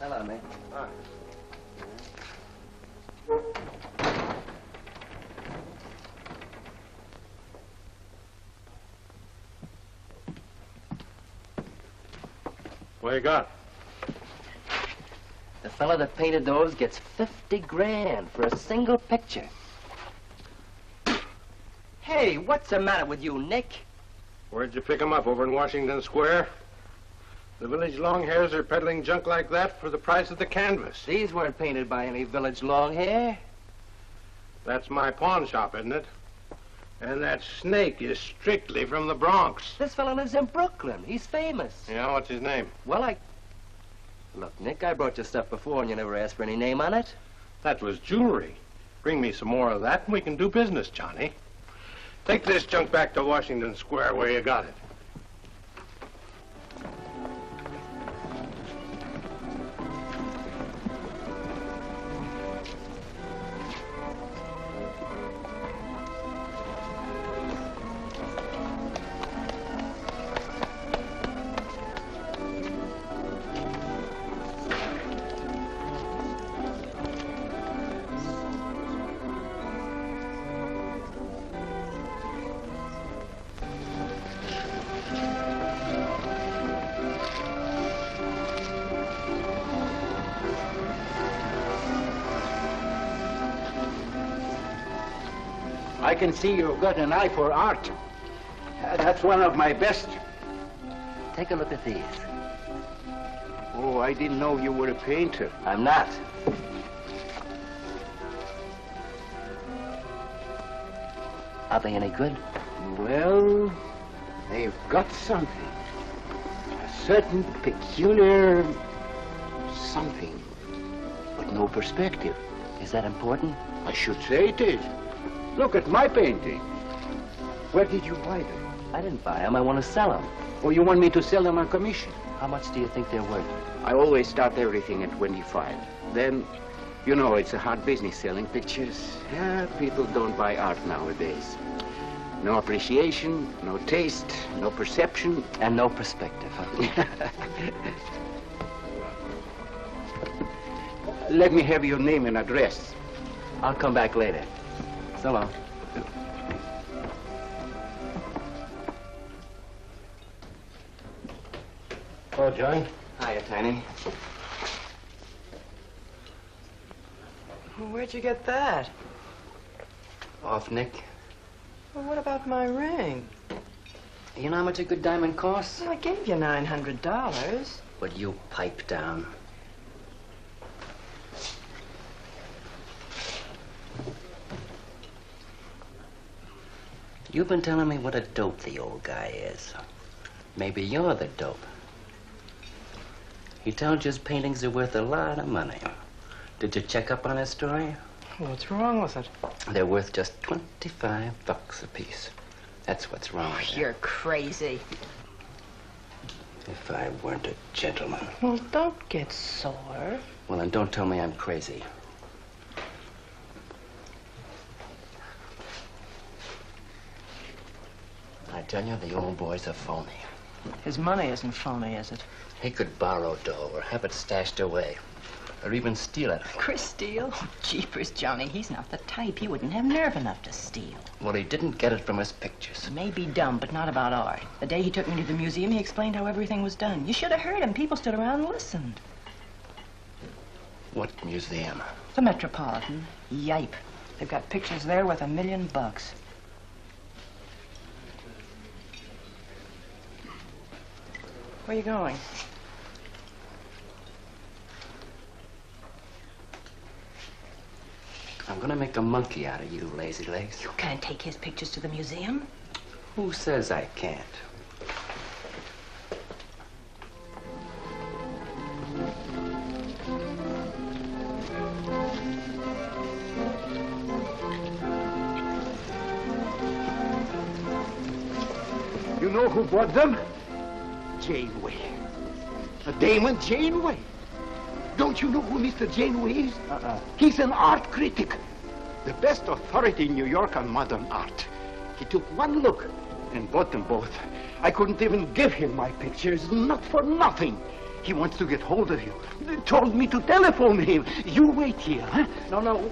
Hello, mate. Hi. What you got? The fella that painted those gets 50 grand for a single picture. Hey, what's the matter with you, Nick? Where'd you pick 'em up? Over in Washington Square? The village long hairs are peddling junk like that for the price of the canvas. These weren't painted by any village long hair. That's my pawn shop, isn't it? And that snake is strictly from the Bronx. This fella lives in Brooklyn. He's famous. Yeah, what's his name? Well, Look, Nick, I brought you stuff before and you never asked for any name on it. That was jewelry. Bring me some more of that and we can do business, Johnny. Take this junk back to Washington Square where you got it. I can see you've got an eye for art. That's one of my best. Take a look at these. Oh, I didn't know you were a painter. I'm not. Are they any good? Well, they've got something. A certain peculiar something, but no perspective. Is that important? I should say it is. Look at my painting. Where did you buy them? I didn't buy them. I want to sell them. Oh, you want me to sell them on commission? How much do you think they're worth? I always start everything at 25. Then, you know, it's a hard business selling pictures. Yeah, people don't buy art nowadays. No appreciation, no taste, no perception. And no perspective, huh? Let me have your name and address. I'll come back later. So long. Oh, John. Hiya, Tiny. Well, where'd you get that? Off Nick. Well, what about my ring? You know how much a good diamond costs? Well, I gave you $900. Would you pipe down? You've been telling me what a dope the old guy is. Maybe you're the dope. He told you his paintings are worth a lot of money. Did you check up on his story? What's wrong with it? They're worth just $25 a piece. That's what's wrong with them. You're crazy. If I weren't a gentleman. Well, don't get sore. Well, then don't tell me I'm crazy. I tell you, the old boy's a phony. His money isn't phony, is it? He could borrow dough or have it stashed away. Or even steal it. Chris steal? Jeepers, Johnny, he's not the type. He wouldn't have nerve enough to steal. Well, he didn't get it from his pictures. He may be dumb, but not about art. The day he took me to the museum, he explained how everything was done. You should have heard him. People stood around and listened. What museum? The Metropolitan. Yipe. They've got pictures there worth $1 million. Where are you going? I'm gonna make a monkey out of you, lazy legs. You can't take his pictures to the museum. Who says I can't? You know who bought them? Janeway. A Damon Janeway. Don't you know who Mr. Janeway is? He's an art critic. The best authority in New York on modern art. He took one look and bought them both. I couldn't even give him my pictures, not for nothing. He wants to get hold of you. They told me to telephone him. You wait here, huh? No.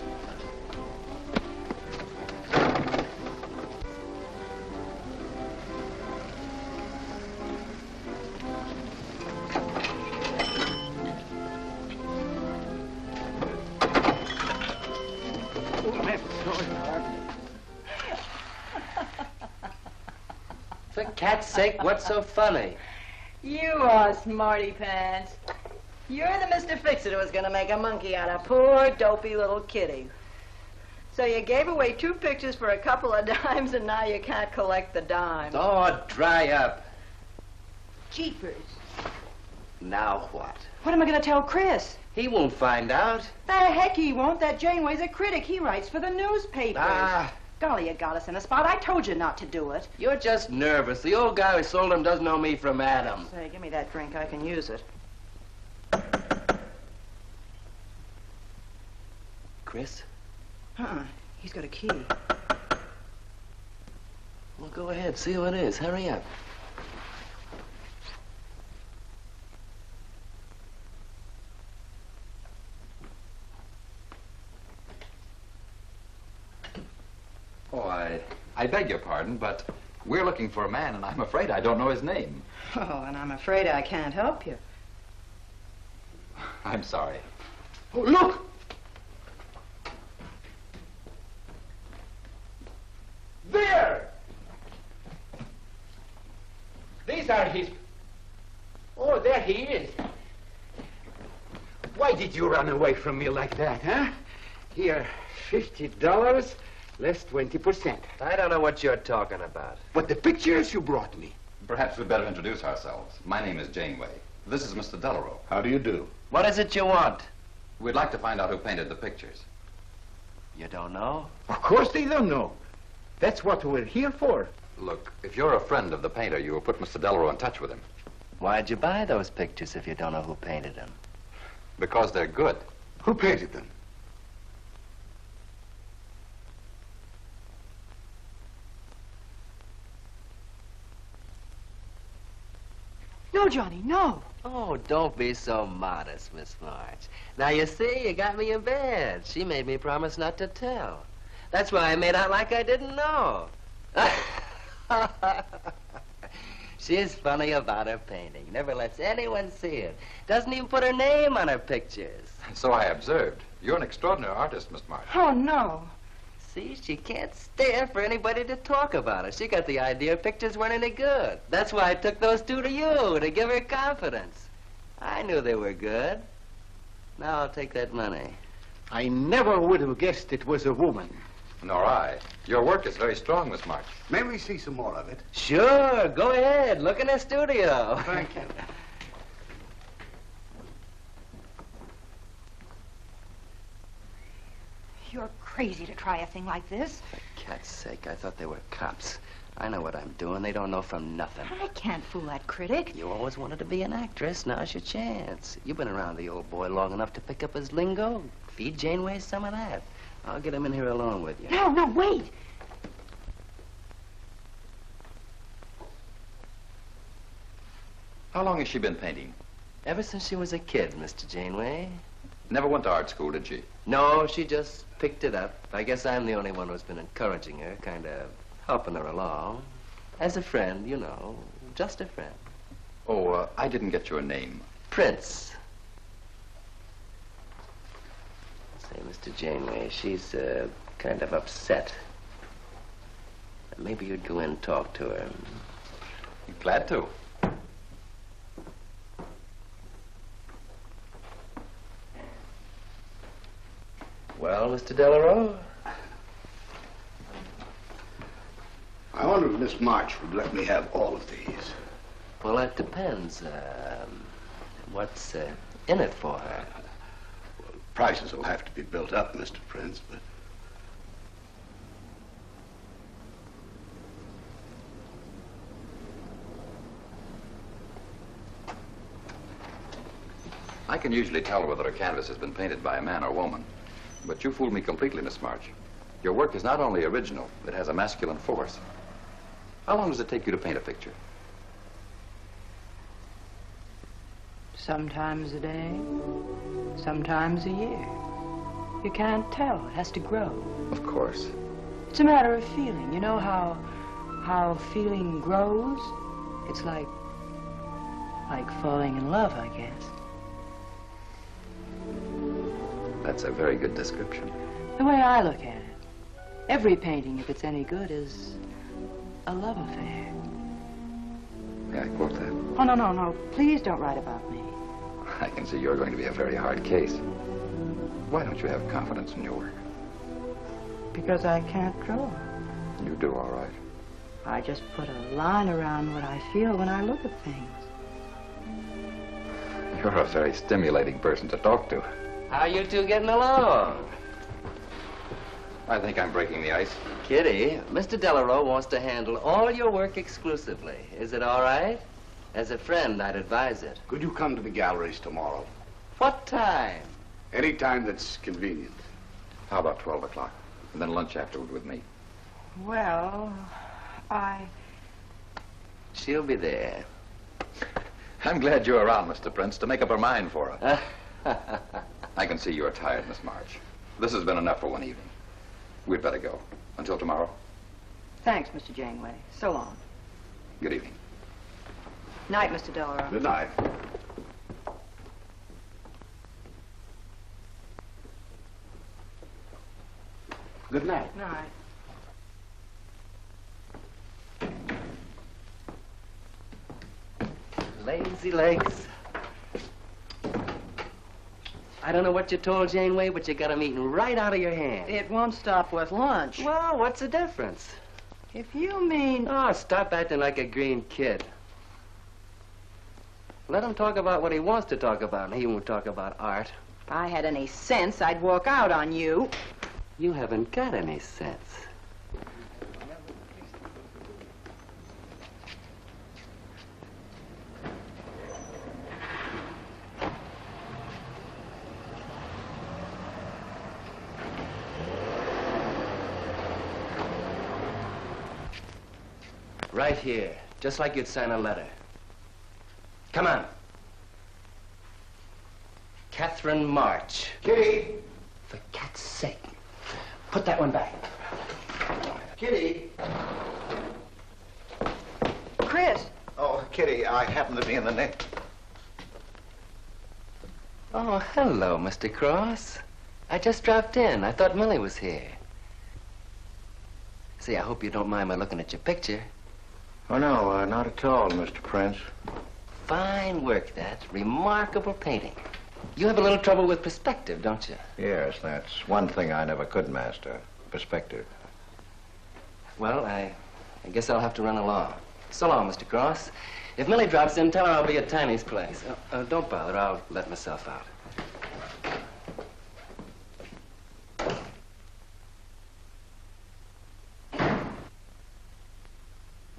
For cat's sake, what's so funny? You are smarty pants. You're the Mr. Fix-It who was going to make a monkey out of poor, dopey little kitty. So you gave away 2 pictures for a couple of dimes, and now you can't collect the dime. Oh, dry up. Jeepers. Now what? What am I going to tell Chris? He won't find out. The heck he won't. That Janeway's a critic. He writes for the newspapers. Ah. Golly, you got us in a spot. I told you not to do it. You're just nervous. The old guy who sold him doesn't know me from Adam. Say, give me that drink. I can use it. Chris? He's got a key. Well, go ahead. See who it is. Hurry up. Oh, I beg your pardon, but we're looking for a man, and I'm afraid I don't know his name. Oh, and I'm afraid I can't help you. I'm sorry. Oh, look! There! These are his... Oh, there he is. did you run away from me like that, huh? Here, $50, less 20%. I don't know what you're talking about. But the pictures you brought me. Perhaps we'd better introduce ourselves. My name is Janeway. This is Mr. Delarue. How do you do? What is it you want? We'd like to find out who painted the pictures. You don't know? Of course they don't know. That's what we're here for. Look, if you're a friend of the painter, you will put Mr. Delarue in touch with him. Why'd you buy those pictures if you don't know who painted them? Because they're good. Who painted them? No, Johnny, no. Oh, don't be so modest, Miss March. Now, you see, you got me in bed. She made me promise not to tell. That's why I made out like I didn't know. She's funny about her painting. Never lets anyone see it. Doesn't even put her name on her pictures. So I observed. You're an extraordinary artist, Miss March. Oh, no. See, she can't stand for anybody to talk about her. She got the idea her pictures weren't any good. That's why I took those two to you, to give her confidence. I knew they were good. Now I'll take that money. I never would have guessed it was a woman. Nor I. Your work is very strong, Miss March. May we see some more of it? Sure, go ahead. Look in the studio. Thank you. You're crazy to try a thing like this. For cat's sake, I thought they were cops. I know what I'm doing. They don't know from nothing. I can't fool that critic. You always wanted to be an actress. Now's your chance. You've been around the old boy long enough to pick up his lingo. Feed Janeway some of that. I'll get him in here alone with you. No, wait. How long has she been painting? Ever since she was a kid, Mr. Janeway. Never went to art school, did she? No, she just picked it up. I guess I'm the only one who's been encouraging her, kind of helping her along. As a friend, you know, just a friend. Oh, I didn't get your name. Prince. Say, Mr. Janeway, she's kind of upset. Maybe you'd go in and talk to her. Glad to. Well, Mr. Delarue? I wonder if Miss March would let me have all of these. Well, that depends. What's in it for her? Well, prices will have to be built up, Mr. Prince, but... I can usually tell whether a canvas has been painted by a man or woman. But you fooled me completely, Miss March. Your work is not only original, it has a masculine force. How long does it take you to paint a picture? Sometimes a day, sometimes a year. You can't tell. It has to grow. Of course. It's a matter of feeling. You know how feeling grows? It's like falling in love, I guess. That's a very good description. The way I look at it, every painting, if it's any good, is a love affair. May I quote that? Oh, no. Please don't write about me. I can see you're going to be a very hard case. Why don't you have confidence in your work? Because I can't draw. You do all right. I just put a line around what I feel when I look at things. You're a very stimulating person to talk to. How you two getting along? I think I'm breaking the ice. Kitty, Mr. Delarue wants to handle all your work exclusively. Is it all right? As a friend, I'd advise it. Could you come to the galleries tomorrow? What time? Any time that's convenient. How about 12 o'clock? And then lunch afterward with me. Well, She'll be there. I'm glad you're around, Mr. Prince, to make up her mind for her. I can see you're tired, Miss March. This has been enough for one evening. We'd better go. Until tomorrow. Thanks, Mr. Janeway. So long. Good evening. Night, Mr. Delarue. Good night. Good night. Night. Lazy legs. I don't know what you told Janeway, but you got him eating right out of your hand. It won't stop with lunch. Well, what's the difference? If you mean... Oh, stop acting like a green kid. Let him talk about what he wants to talk about, and he won't talk about art. If I had any sense, I'd walk out on you. You haven't got any sense. Right here, just like you'd sign a letter. Come on. Catherine March. Kitty! For cat's sake. Put that one back. Kitty! Chris! Oh, Kitty, I happen to be in the nick. Oh, hello, Mr. Cross. I just dropped in. I thought Millie was here. See, I hope you don't mind my looking at your picture. Oh, no, not at all, Mr. Prince. Fine work, that. Remarkable painting. You have a little trouble with perspective, don't you? Yes, that's one thing I never could master. Perspective. Well, I guess I'll have to run along. So long, Mr. Cross. If Millie drops in, tell her I'll be at Tiny's place. Don't bother. I'll let myself out.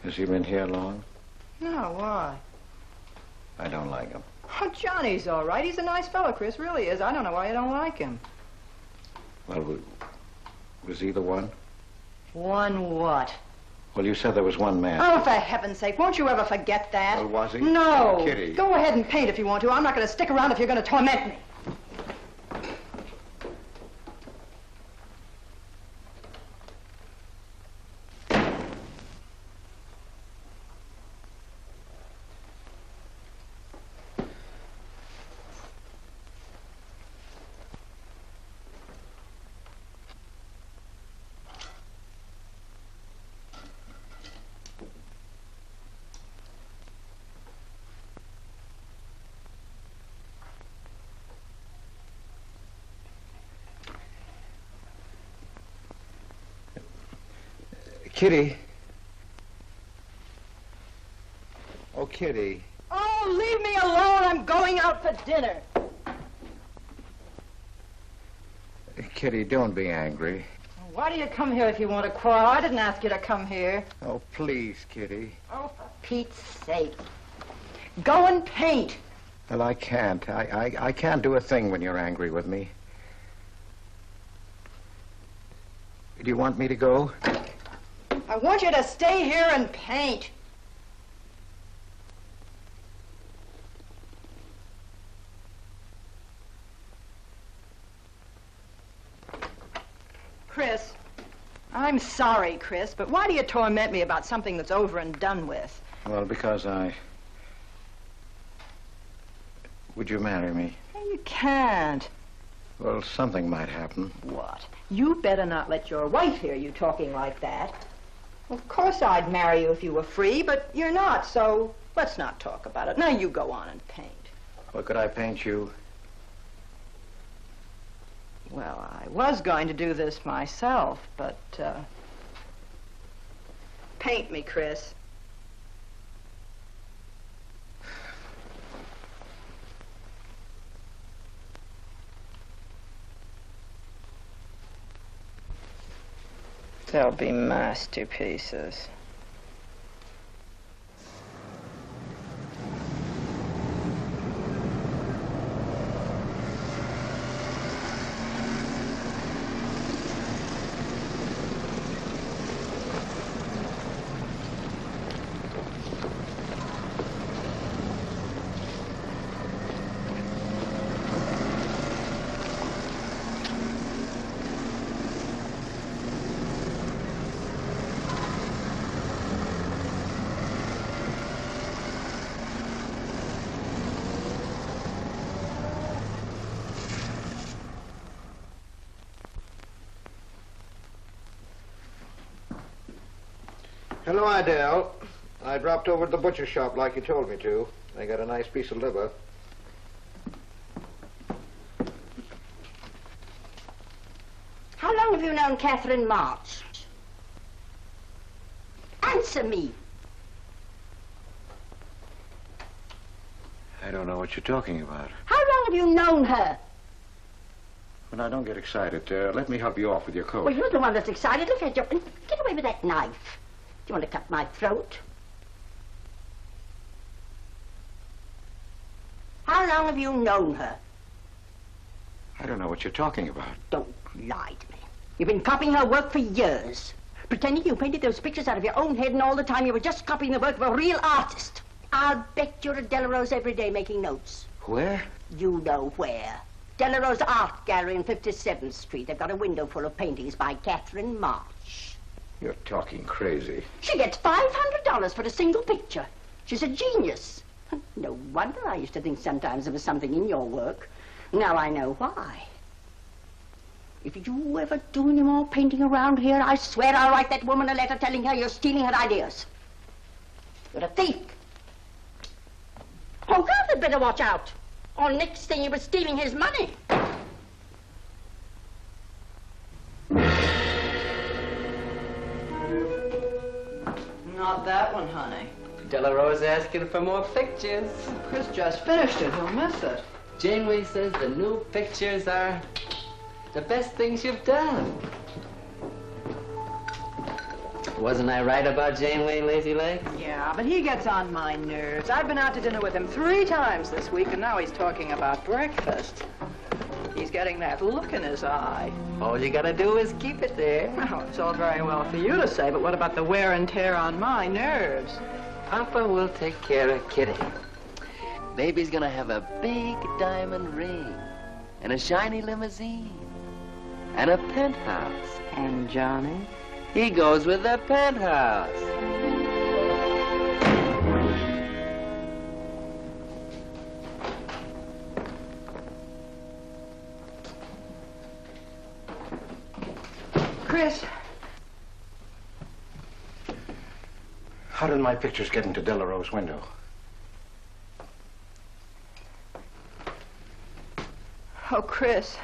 Has he been here long? No, why? I don't like him. Oh, Johnny's all right. He's a nice fellow, Chris, really is. I don't know why you don't like him. Well, was he the one? One what? Well, you said there was one man. Oh, for heaven's sake, won't you ever forget that? Well, was he? No. Kitty. Go ahead and paint if you want to. I'm not going to stick around if you're going to torment me. Kitty. Oh, Kitty. Oh, leave me alone. I'm going out for dinner. Kitty, don't be angry. Why do you come here if you want to quarrel? I didn't ask you to come here. Oh, please, Kitty. Oh, for Pete's sake. Go and paint. Well, I can't. I can't do a thing when you're angry with me. Do you want me to go? I want you to stay here and paint. Chris, I'm sorry, Chris, but why do you torment me about something that's over and done with? Well, because Would you marry me? You can't. Well, something might happen. What? You better not let your wife hear you talking like that. Of course I'd marry you if you were free, but you're not, so let's not talk about it. Now you go on and paint. Well, could I paint you? Well, I was going to do this myself, but, paint me, Chris. They'll be masterpieces. Hello, Idell. I dropped over to the butcher shop like you told me to. They got a nice piece of liver. long have you known Catherine March? Answer me. I don't know what you're talking about. How long have you known her? Well, now, don't get excited. Let me help you off with your coat. Well, you're the one that's excited. Look at you. Get away with that knife. Do you want to cut my throat? How long have you known her? I don't know what you're talking about. Don't lie to me. You've been copying her work for years. Pretending you painted those pictures out of your own head, and all the time you were just copying the work of a real artist. I'll bet you're at Delarose every day making notes. Where? You know where. Delarose Art Gallery on 57th Street. They've got a window full of paintings by Catherine March. You're talking crazy. She gets $500 for a single picture. She's a genius. No wonder I used to think sometimes there was something in your work. Now I know why. If you ever do any more painting around here, I swear I'll write that woman a letter telling her you're stealing her ideas. You're a thief. Oh, God, they'd better watch out. Or next thing you were stealing his money. Not that one, honey. Delarose asking for more pictures. Chris just finished it. He'll miss it. Janeway says the new pictures are the best things you've done. Wasn't I right about Janeway, Lazy Legs? Yeah, but he gets on my nerves. I've been out to dinner with him 3 times this week, and now he's talking about breakfast. He's getting that look in his eye. All you gotta do is keep it there. Well, it's all very well for you to say, but what about the wear and tear on my nerves? Papa will take care of Kitty. Baby's gonna have a big diamond ring, and a shiny limousine, and a penthouse. And Johnny? He goes with the penthouse. Chris. How did my pictures get into Delarose's window? Oh, Chris.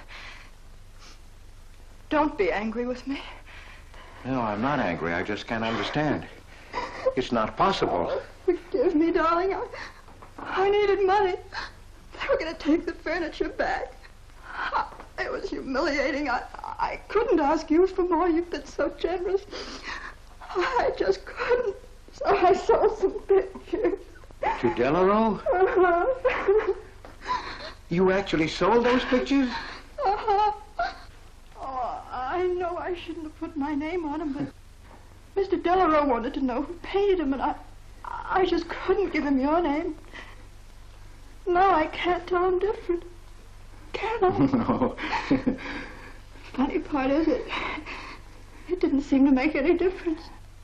Don't be angry with me. No, I'm not angry. I just can't understand. It's not possible. Forgive me, darling. I needed money. They were going to take the furniture back. It was humiliating. I couldn't ask you for more. You've been so generous. I just couldn't. So I sold some pictures. To Delarose? Uh-huh. You actually sold those pictures? Uh-huh. Oh, I know I shouldn't have put my name on them, but Mr. Delarose wanted to know who painted them, and I just couldn't give him your name. No, I can't tell him different. Can I? No. Funny part is it didn't seem to make any difference.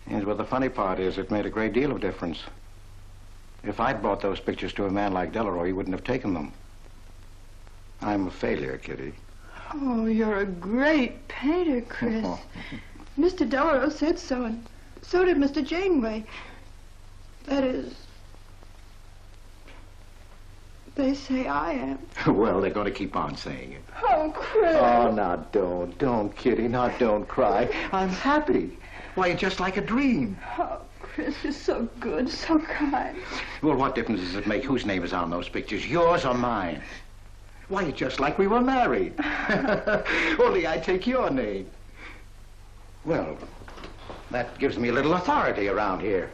Yes, well, the funny part is it made a great deal of difference. If I'd bought those pictures to a man like Delarose, he wouldn't have taken them. I'm a failure, Kitty. Oh, you're a great painter, Chris. Mr. Delarose said so, and so did Mr. Janeway. That is, they say I am. Well, they're going to keep on saying it. Oh, Chris. Oh, now don't, Kitty. Now don't cry. I'm happy. Why, it's just like a dream. Oh, Chris, you're so good, so kind. Well, what difference does it make whose name is on those pictures, yours or mine? Why, it's just like we were married. Only I take your name. Well, that gives me a little authority around here.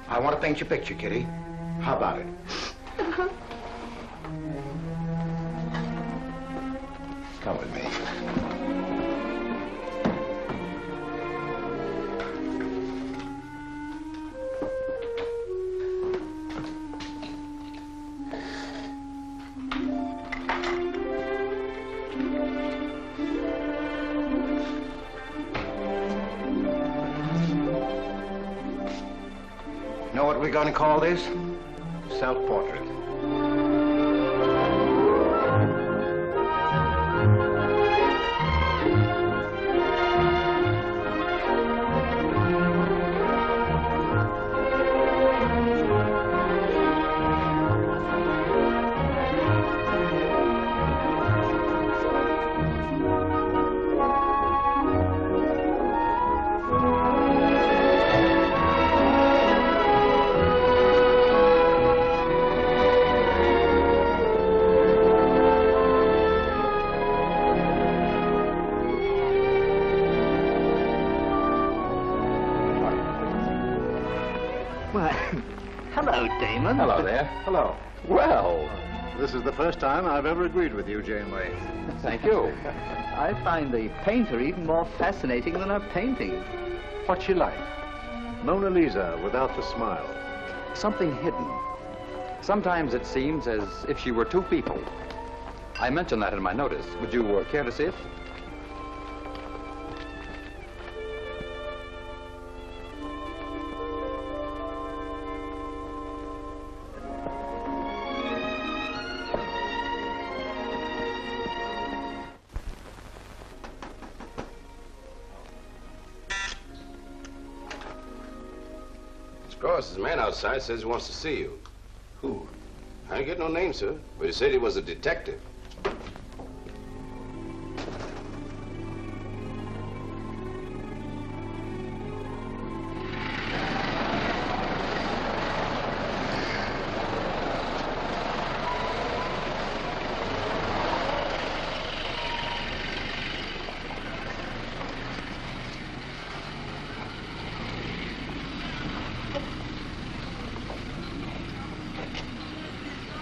I want to paint your picture, Kitty. How about it? Come with me. Know what we're going to call this? Self-portrait. Hello, Damon. Hello there. Hello. Well, this is the first time I've ever agreed with you, Janeway. Thank you. I find the painter even more fascinating than her painting. What's she like? Mona Lisa without the smile. Something hidden. Sometimes it seems as if she were two people. I mentioned that in my notice. Would you care to see it? Cross's man outside says he wants to see you. Who? I ain't get no name, sir, but he said he was a detective.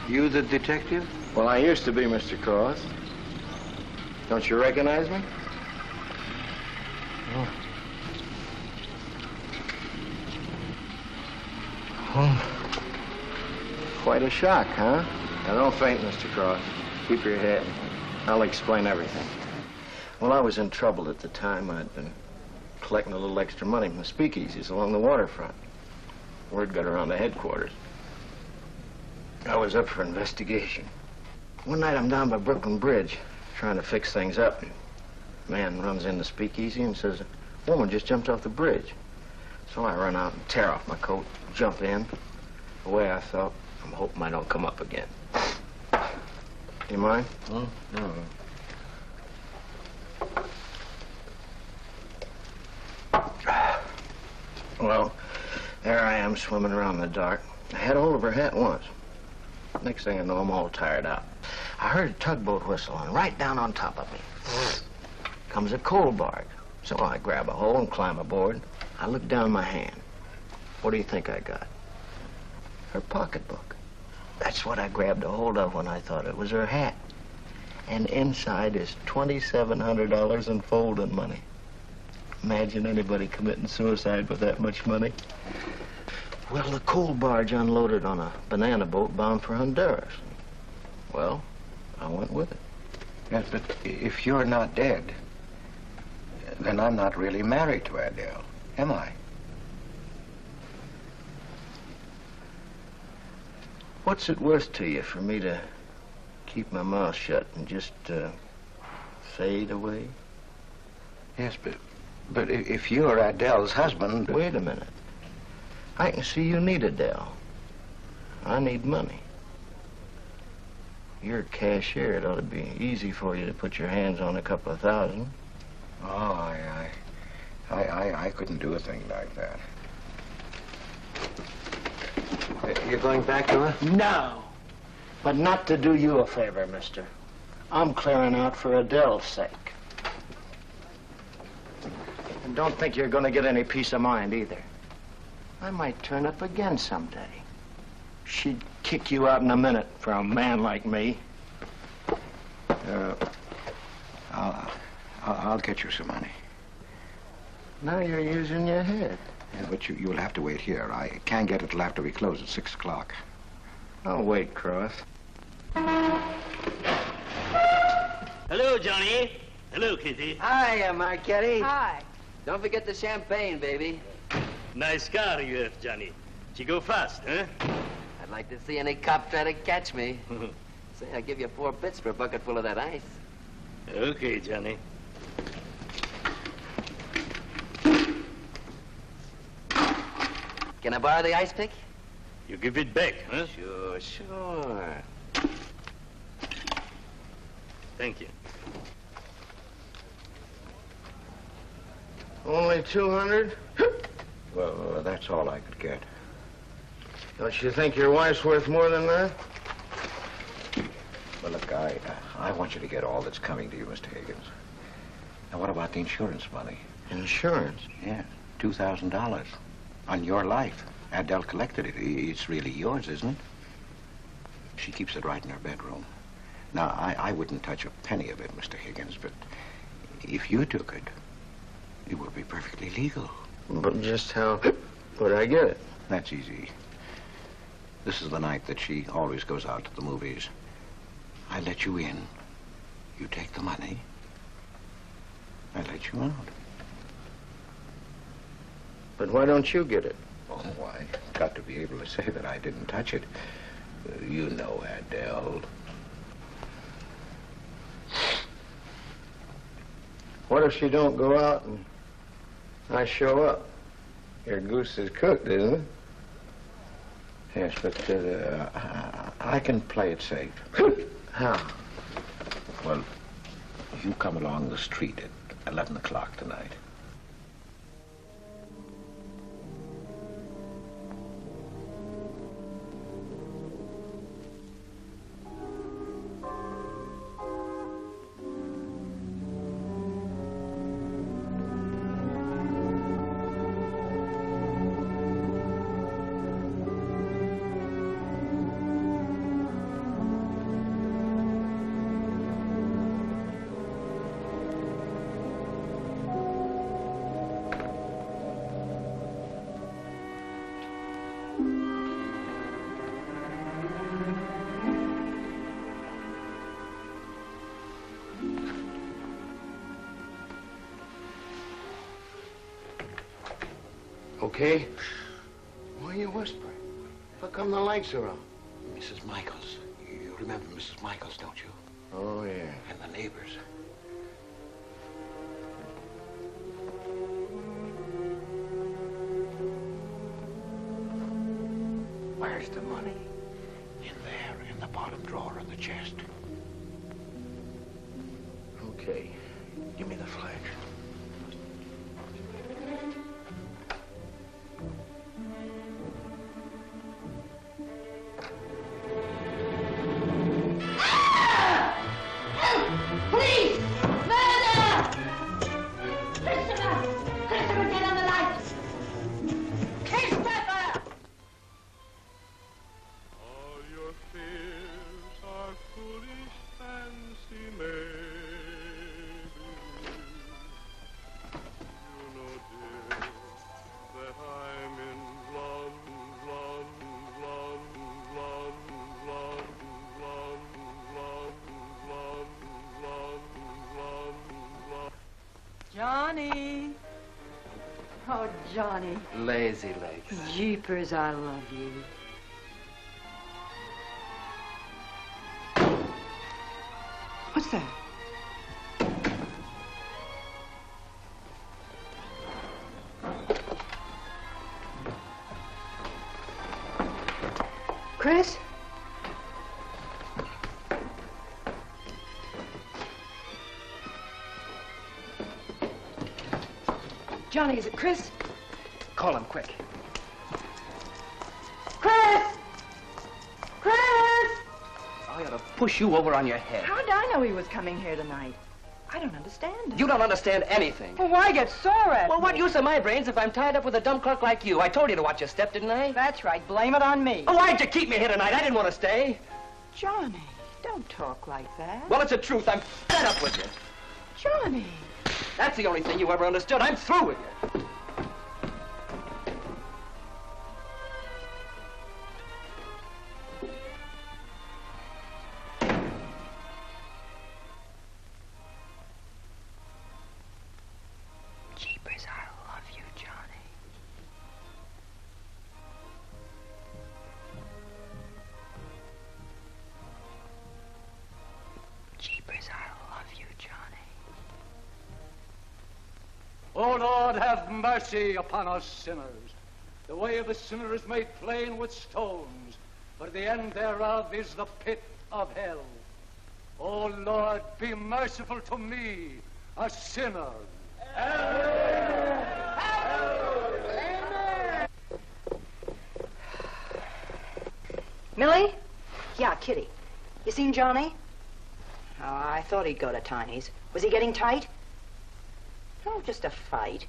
You the detective? Well, I used to be, Mr. Cross. Don't you recognize me? Oh. Oh. Quite a shock, huh? Now, don't faint, Mr. Cross. Keep your head. I'll explain everything. Well, I was in trouble at the time. I'd been collecting a little extra money from the speakeasies along the waterfront. Word got around to headquarters. I was up for investigation. One night I'm down by Brooklyn Bridge trying to fix things up. A man runs in the speakeasy and says, a woman just jumped off the bridge. So I run out and tear off my coat, jump in. The way I felt, I'm hoping I don't come up again. You mind? Oh, no. Well, there I am swimming around in the dark. I had a hold of her hat once. Next thing I know, I'm all tired out. I heard a tugboat whistle, and right down on top of me comes a coal barge. So I grab a hole and climb aboard. I look down my hand. What do you think I got? Her pocketbook. That's what I grabbed a hold of when I thought it was her hat. And inside is $2,700 in folding money. Imagine anybody committing suicide with that much money. Well, the coal barge unloaded on a banana boat bound for Honduras. Well, I went with it. Yes, but if you're not dead, then I'm not really married to Adele, am I? What's it worth to you for me to keep my mouth shut and just fade away? Yes, but if you're Adele's husband... Wait a minute. I can see you need Adele. I need money. You're a cashier. It ought to be easy for you to put your hands on a couple of thousand. Oh, I couldn't do a thing like that. You're going back to her? No. But not to do you a favor, mister. I'm clearing out for Adele's sake. And don't think you're going to get any peace of mind either. I might turn up again someday. She'd kick you out in a minute for a man like me. I'll get you some money. Now you're using your head. Yeah, but you'll have to wait here. I can't get it till after we close at 6 o'clock. I'll wait, Cross. Hello, Johnny. Hello, Kitty. Hiya, Marquetti. Hi. Don't forget the champagne, baby. Nice car you have, Johnny. She go fast, huh? I'd like to see any cop try to catch me. Say, I'll give you 4 bits for a bucket full of that ice. Okay, Johnny. Can I borrow the ice pick? You give it back, huh? Sure, sure. Thank you. Only 200? Well, that's all I could get. Don't you think your wife's worth more than that? Well, look, I want you to get all that's coming to you, Mr. Higgins. Now, what about the insurance money? Insurance? Yeah, $2,000 on your life Adele collected it. It's really yours, isn't it? She keeps it right in her bedroom. Now, I wouldn't touch a penny of it, Mr. Higgins, but if you took it, it would be perfectly legal. But just how would I get it? That's easy. This is the night that she always goes out to the movies. I let you in. You take the money. I let you out. But why don't you get it? Oh, I got to be able to say that I didn't touch it. You know Adele. What if she don't go out and I show up? Your goose is cooked, isn't it? Yes, but I can play it safe. How? Well, you come along the street at 11 o'clock tonight. Okay? Why are you whispering? How come the lights are on? Mrs. Michaels. You remember Mrs. Michaels, don't you? Oh, yeah. And the neighbors. Where's the money? In there, in the bottom drawer of the chest. Okay. Give me the flash. Police! Murder! Christopher! Christopher, get on the lights! Christopher! All your fears are foolish fancy, maybe. You know, dear, that I'm in love, love, love, love, love, love, love, love, love, love, love. Johnny. Oh, Johnny. Lazy legs. Jeepers, I love you. What's that? Chris? Johnny, is it Chris? Call him quick. Chris! Chris! I ought to push you over on your head. How did I know he was coming here tonight? I don't understand. You don't understand anything. Well, why get sore at Well, me? what use are my brains if I'm tied up with a dumb clerk like you? I told you to watch your step, didn't I? That's right. Blame it on me. Oh, why'd you keep me here tonight? I didn't want to stay. Johnny, don't talk like that. Well, it's the truth. I'm fed up with you. Johnny. That's the only thing you ever understood. I'm through with you. Jeepers, I love you, Johnny. Jeepers, I love you, Johnny. O Lord, have mercy upon us sinners. The way of a sinner is made plain with stones, but the end thereof is the pit of hell. O Lord, be merciful to me, a sinner. Millie? Yeah, Kitty. You seen Johnny? Oh, I thought he'd go to Tiny's. Was he getting tight? Oh, just a fight.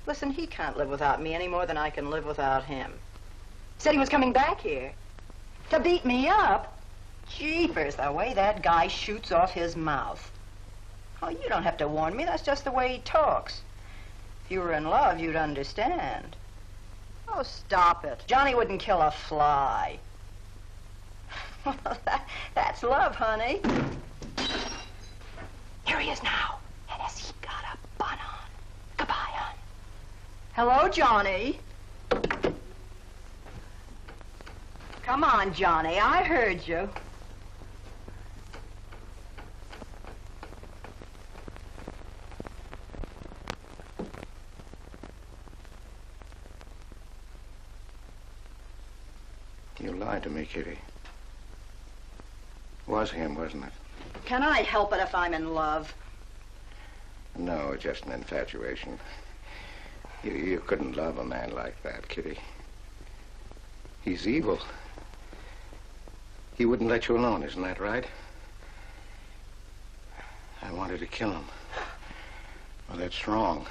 Listen, he can't live without me any more than I can live without him. Said he was coming back here. To beat me up? Jeepers, the way that guy shoots off his mouth. Oh, you don't have to warn me. That's just the way he talks. If you were in love, you'd understand. Oh, stop it. Johnny wouldn't kill a fly. That's love, honey. Here he is now. And has he got a bun on? Goodbye, hon. Hello, Johnny. Come on, Johnny. I heard you. You lied to me, Kitty. Was him, wasn't it? Can I help it if I'm in love? No, just an infatuation. You couldn't love a man like that, Kitty. He's evil. He wouldn't let you alone, isn't that right? I wanted to kill him. Well, that's wrong.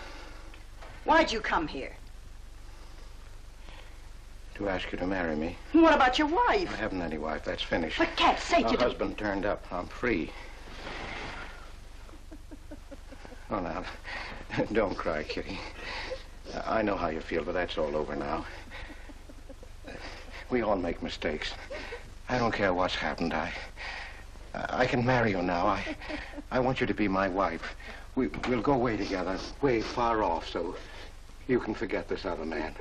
Why'd you come here? To ask you to marry me. What about your wife? I haven't any wife. That's finished. For cat's sake, My you don't... husband turned up. I'm free. Oh, now, don't cry, Kitty. I know how you feel, but that's all over now. We all make mistakes. I don't care what's happened. I can marry you now. I want you to be my wife. We'll go away together, way far off, so you can forget this other man.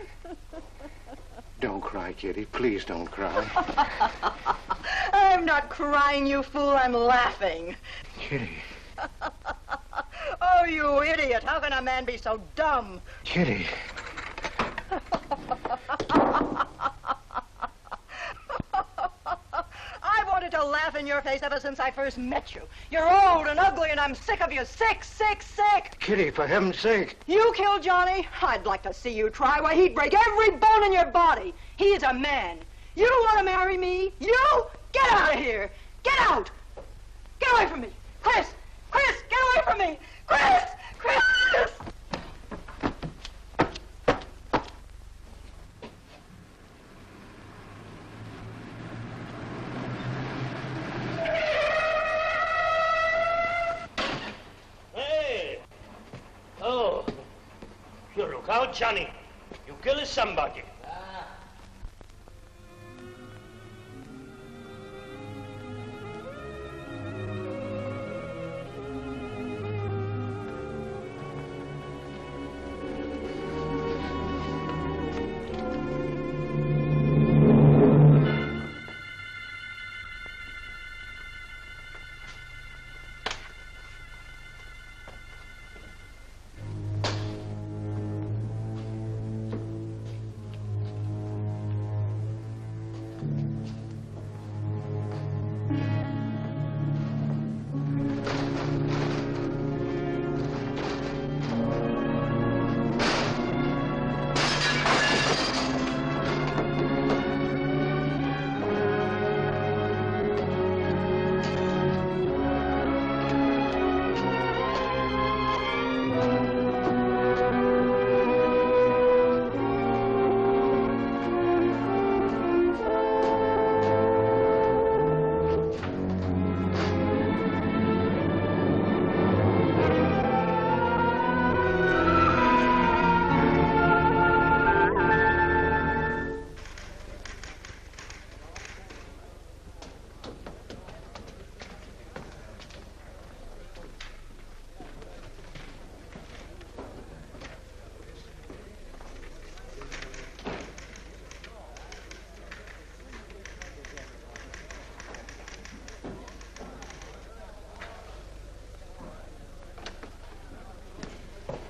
Don't cry, Kitty. Please don't cry. I'm not crying, you fool. I'm laughing. Kitty. Oh, you idiot. How can a man be so dumb? Kitty. I wanted to laugh in your face ever since I first met you. You're old and ugly, and I'm sick of you. Sick, sick, sick. Kitty, for heaven's sake. You killed Johnny? I'd like to see you try. Why, he'd break every bone in your body. He's a man. You want to marry me? You? Get out of here. Get out. Get away from me. Chris! Chris, get away from me. Chris! Chris! Hey! Oh, you look out, Johnny. You kill somebody.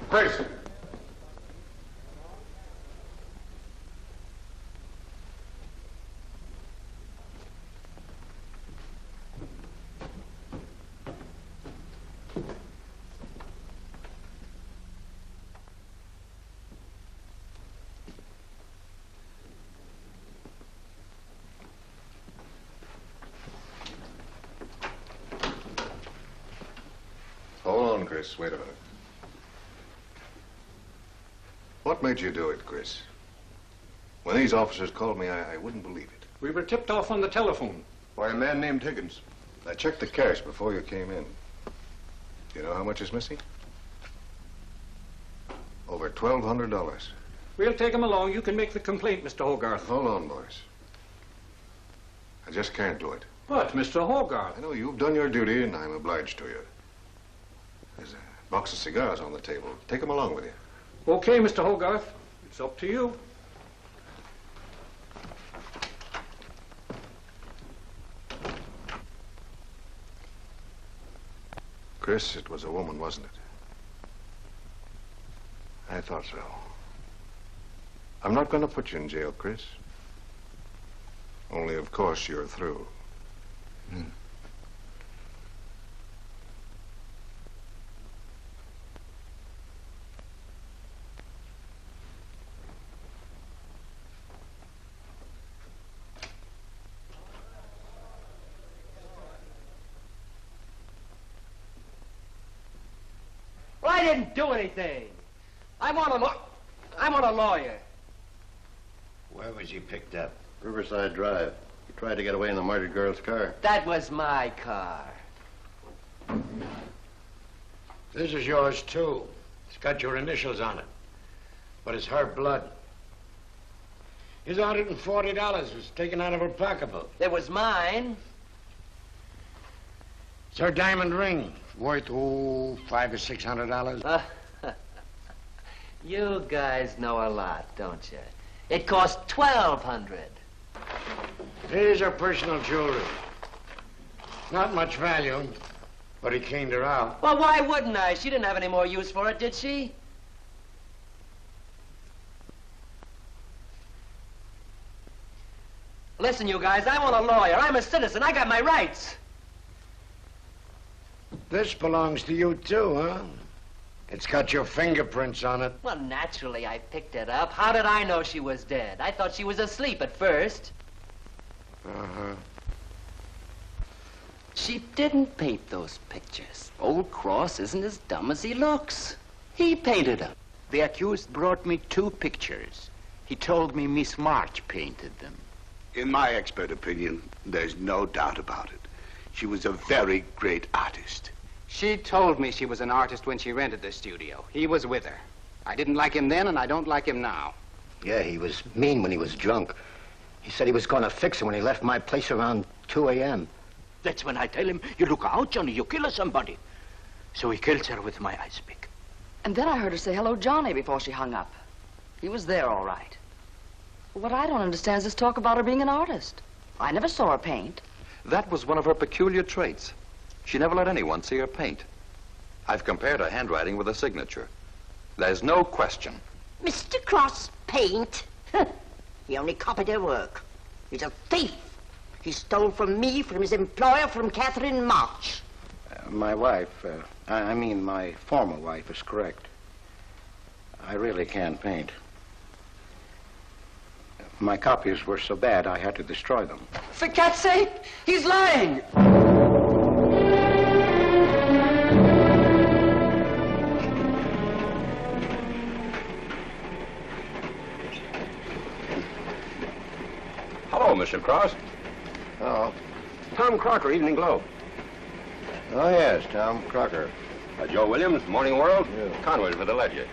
Chris. Hold on, Chris. Wait a minute. What made you do it, Chris? When these officers called me, I wouldn't believe it. We were tipped off on the telephone. By a man named Higgins. I checked the cash before you came in. You know how much is missing? Over $1,200. We'll take him along. You can make the complaint, Mr. Hogarth. Hold on, boys. I just can't do it. What, Mr. Hogarth? I know you've done your duty, and I'm obliged to you. There's a box of cigars on the table. Take them along with you. Okay, Mr. Hogarth. It's up to you. Chris, it was a woman, wasn't it? I thought so. I'm not going to put you in jail, Chris. Only, of course, you're through. Well, I didn't do anything. I want a lawyer. Where was he picked up? Riverside Drive. He tried to get away in the murdered girl's car. That was my car. This is yours, too. It's got your initials on it. But it's her blood. His $140 was taken out of her pocketbook. It was mine. It's her diamond ring, worth, $500 or $600. You guys know a lot, don't you? It cost $1,200. Here's her personal jewelry. Not much value, but he cleaned her out. Well, why wouldn't I? She didn't have any more use for it, did she? Listen, you guys, I want a lawyer. I'm a citizen. I got my rights. This belongs to you, too, huh? It's got your fingerprints on it. Well, naturally, I picked it up. How did I know she was dead? I thought she was asleep at first. Uh-huh. She didn't paint those pictures. Old Cross isn't as dumb as he looks. He painted them. The accused brought me 2 pictures. He told me Miss March painted them. In my expert opinion, there's no doubt about it. She was a very great artist. She told me she was an artist when she rented the studio. He was with her. I didn't like him then, and I don't like him now. Yeah, he was mean when he was drunk. He said he was going to fix her when he left my place around 2 a.m. That's when I tell him, you look out, Johnny, you kill somebody. So he kills her with my ice pick. And then I heard her say hello, Johnny, before she hung up. He was there, all right. What I don't understand is this talk about her being an artist. I never saw her paint. That was one of her peculiar traits. She never let anyone see her paint. I've compared her handwriting with a signature. There's no question. Mr. Cross paint? He only copied her work. He's a thief. He stole from me, from his employer, from Catherine March. My wife, I mean my former wife, is correct. I really can't paint. My copies were so bad I had to destroy them. For cat's sake, he's lying! Hello, Mr. Cross. Oh. Tom Crocker, Evening Globe. Oh, yes, Tom Crocker. Joe Williams, Morning World. Yeah. Conway for the Ledger.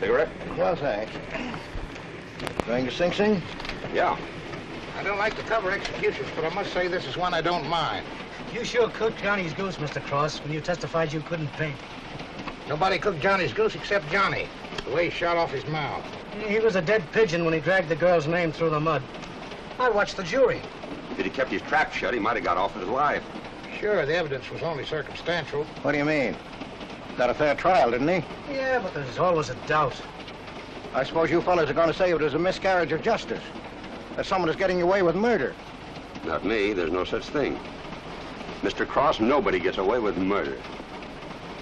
Cigarette? No, thanks. Going to Sing Sing? Yeah. I don't like to cover executions, but I must say this is one I don't mind. You sure cooked Johnny's goose, Mr. Cross, when you testified you couldn't paint. Nobody cooked Johnny's goose except Johnny, the way he shot off his mouth. He was a dead pigeon when he dragged the girl's name through the mud. I watched the jury. If he'd kept his trap shut, he might have got off with his life. Sure, the evidence was only circumstantial. What do you mean? Got a fair trial, didn't he? Yeah, but there's always a doubt. I suppose you fellas are going to say it was a miscarriage of justice. That someone is getting away with murder. Not me. There's no such thing. Mr. Cross, nobody gets away with murder.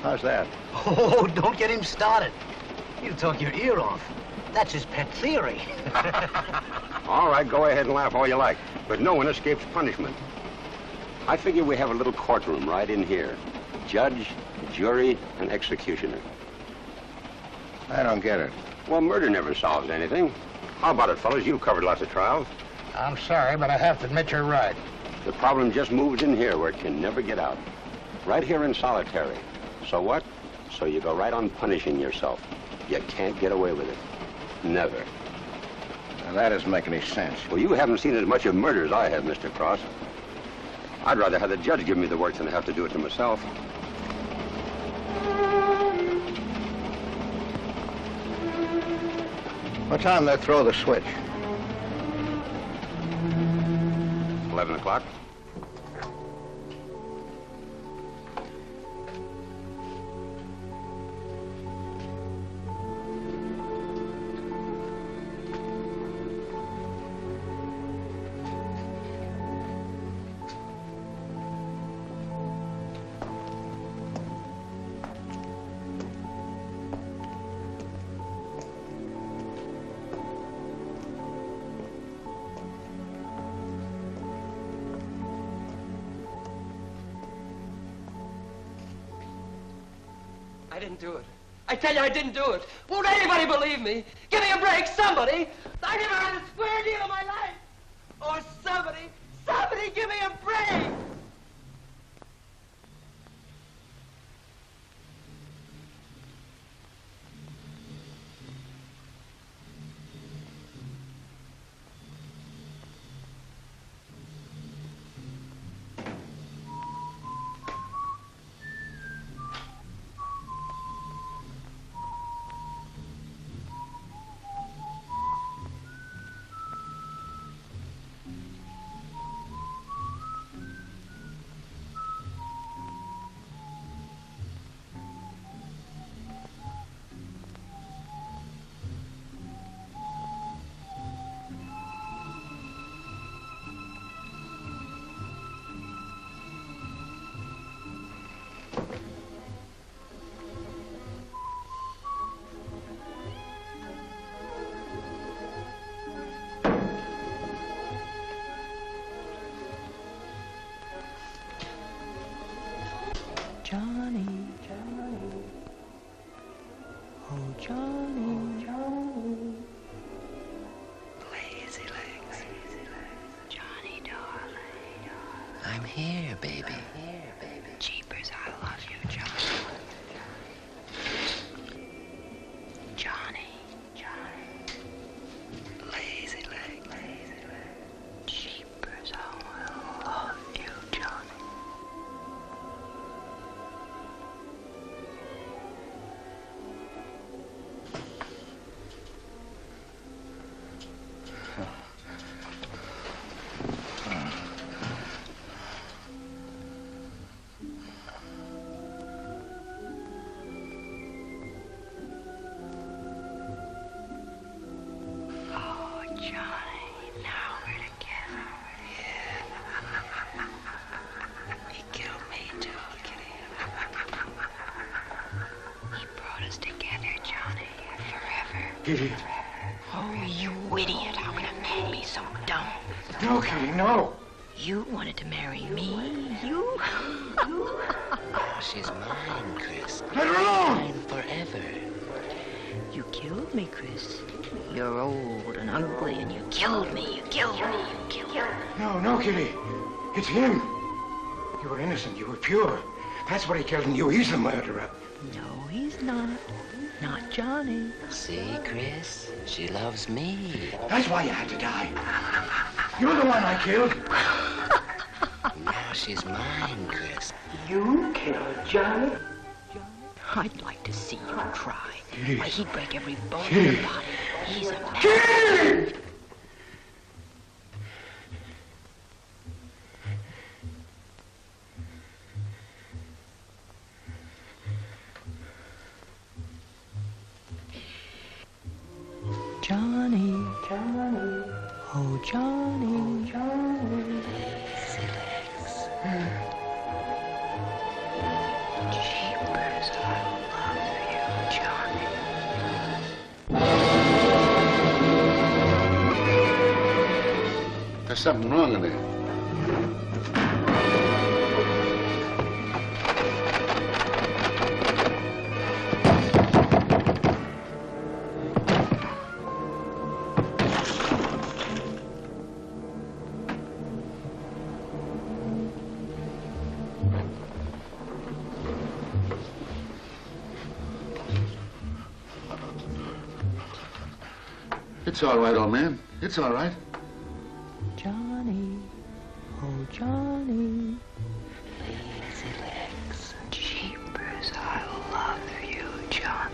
How's that? Oh, don't get him started. He'll talk your ear off. That's his pet theory. All right, go ahead and laugh all you like, but no one escapes punishment. I figure we have a little courtroom right in here. Judge, jury, and executioner. I don't get it. Well, murder never solves anything. How about it, fellas? You've covered lots of trials. I'm sorry, but I have to admit you're right. The problem just moves in here where it can never get out. Right here in solitary. So what? So you go right on punishing yourself. You can't get away with it. Never. Now, that doesn't make any sense. Well, you haven't seen as much of murder as I have, Mr. Cross. I'd rather have the judge give me the work than have to do it to myself. What time they throw the switch? 11 o'clock. I didn't do it. I tell you, I didn't do it. Won't anybody believe me? Give me a break, somebody. I never had a square deal in my life. Or somebody give me a break. Johnny, Johnny, oh Johnny, Johnny, Lazy legs. Johnny, darling. I'm here, baby. Jeepers, I love you, Johnny. Johnny, Johnny. Lazy legs. Jeepers, I love you, Johnny. Kitty. Oh, you idiot. How can a man be so dumb? No, Kitty, no. You wanted to marry me? You? She's mine, Chris. Let her alone! Mine forever. You killed me, Chris. You're old and ugly, and you killed me. You killed me. You killed me. No, Kitty. It's him. You were innocent. You were pure. That's what he killed in you. He's the murderer. No, he's not. Not Johnny. See, Chris? She loves me. That's why you had to die. You're the one I killed. Now she's mine, Chris. You killed Johnny? I'd like to see you try. Kitty. Why, he'd break every bone in Kitty. your body. He's a man. Kitty! Johnny, Johnny, oh Johnny, Johnny. Jeepers, I love you, Johnny. There's something wrong in there. It's all right, old man. It's all right. Johnny, oh Johnny. Lazy legs. Jeepers, I love you, Johnny.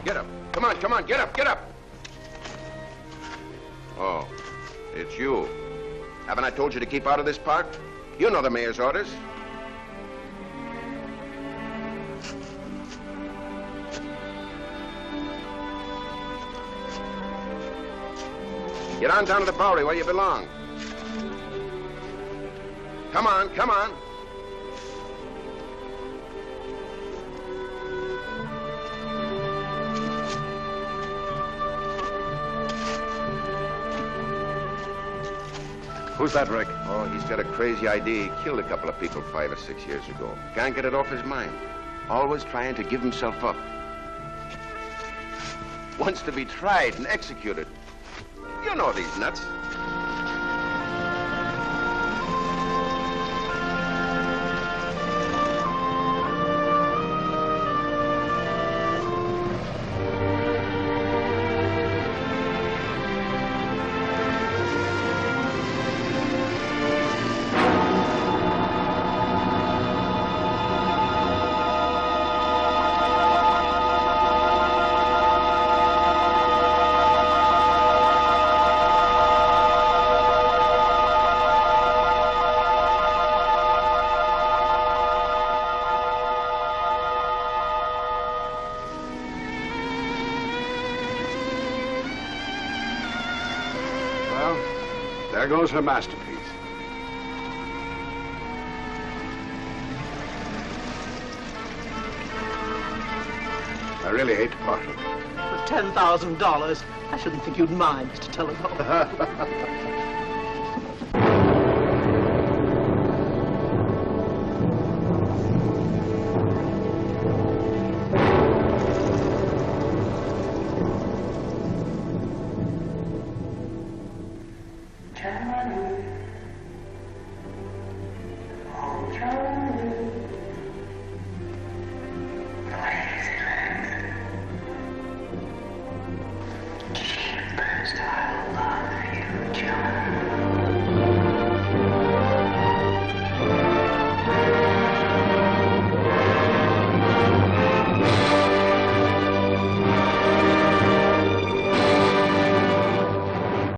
Get up. Come on, get up, get up. Oh, it's you. Haven't I told you to keep out of this park? You know the mayor's orders. Get on down to the Bowery where you belong. Come on, come on. Who's that, Rick? Oh, he's got a crazy idea. He killed a couple of people 5 or 6 years ago. Can't get it off his mind. Always trying to give himself up. Wants to be tried and executed. You know these nuts. There goes her masterpiece. I really hate to part with it. For $10,000, I shouldn't think you'd mind, Mr. Telephone.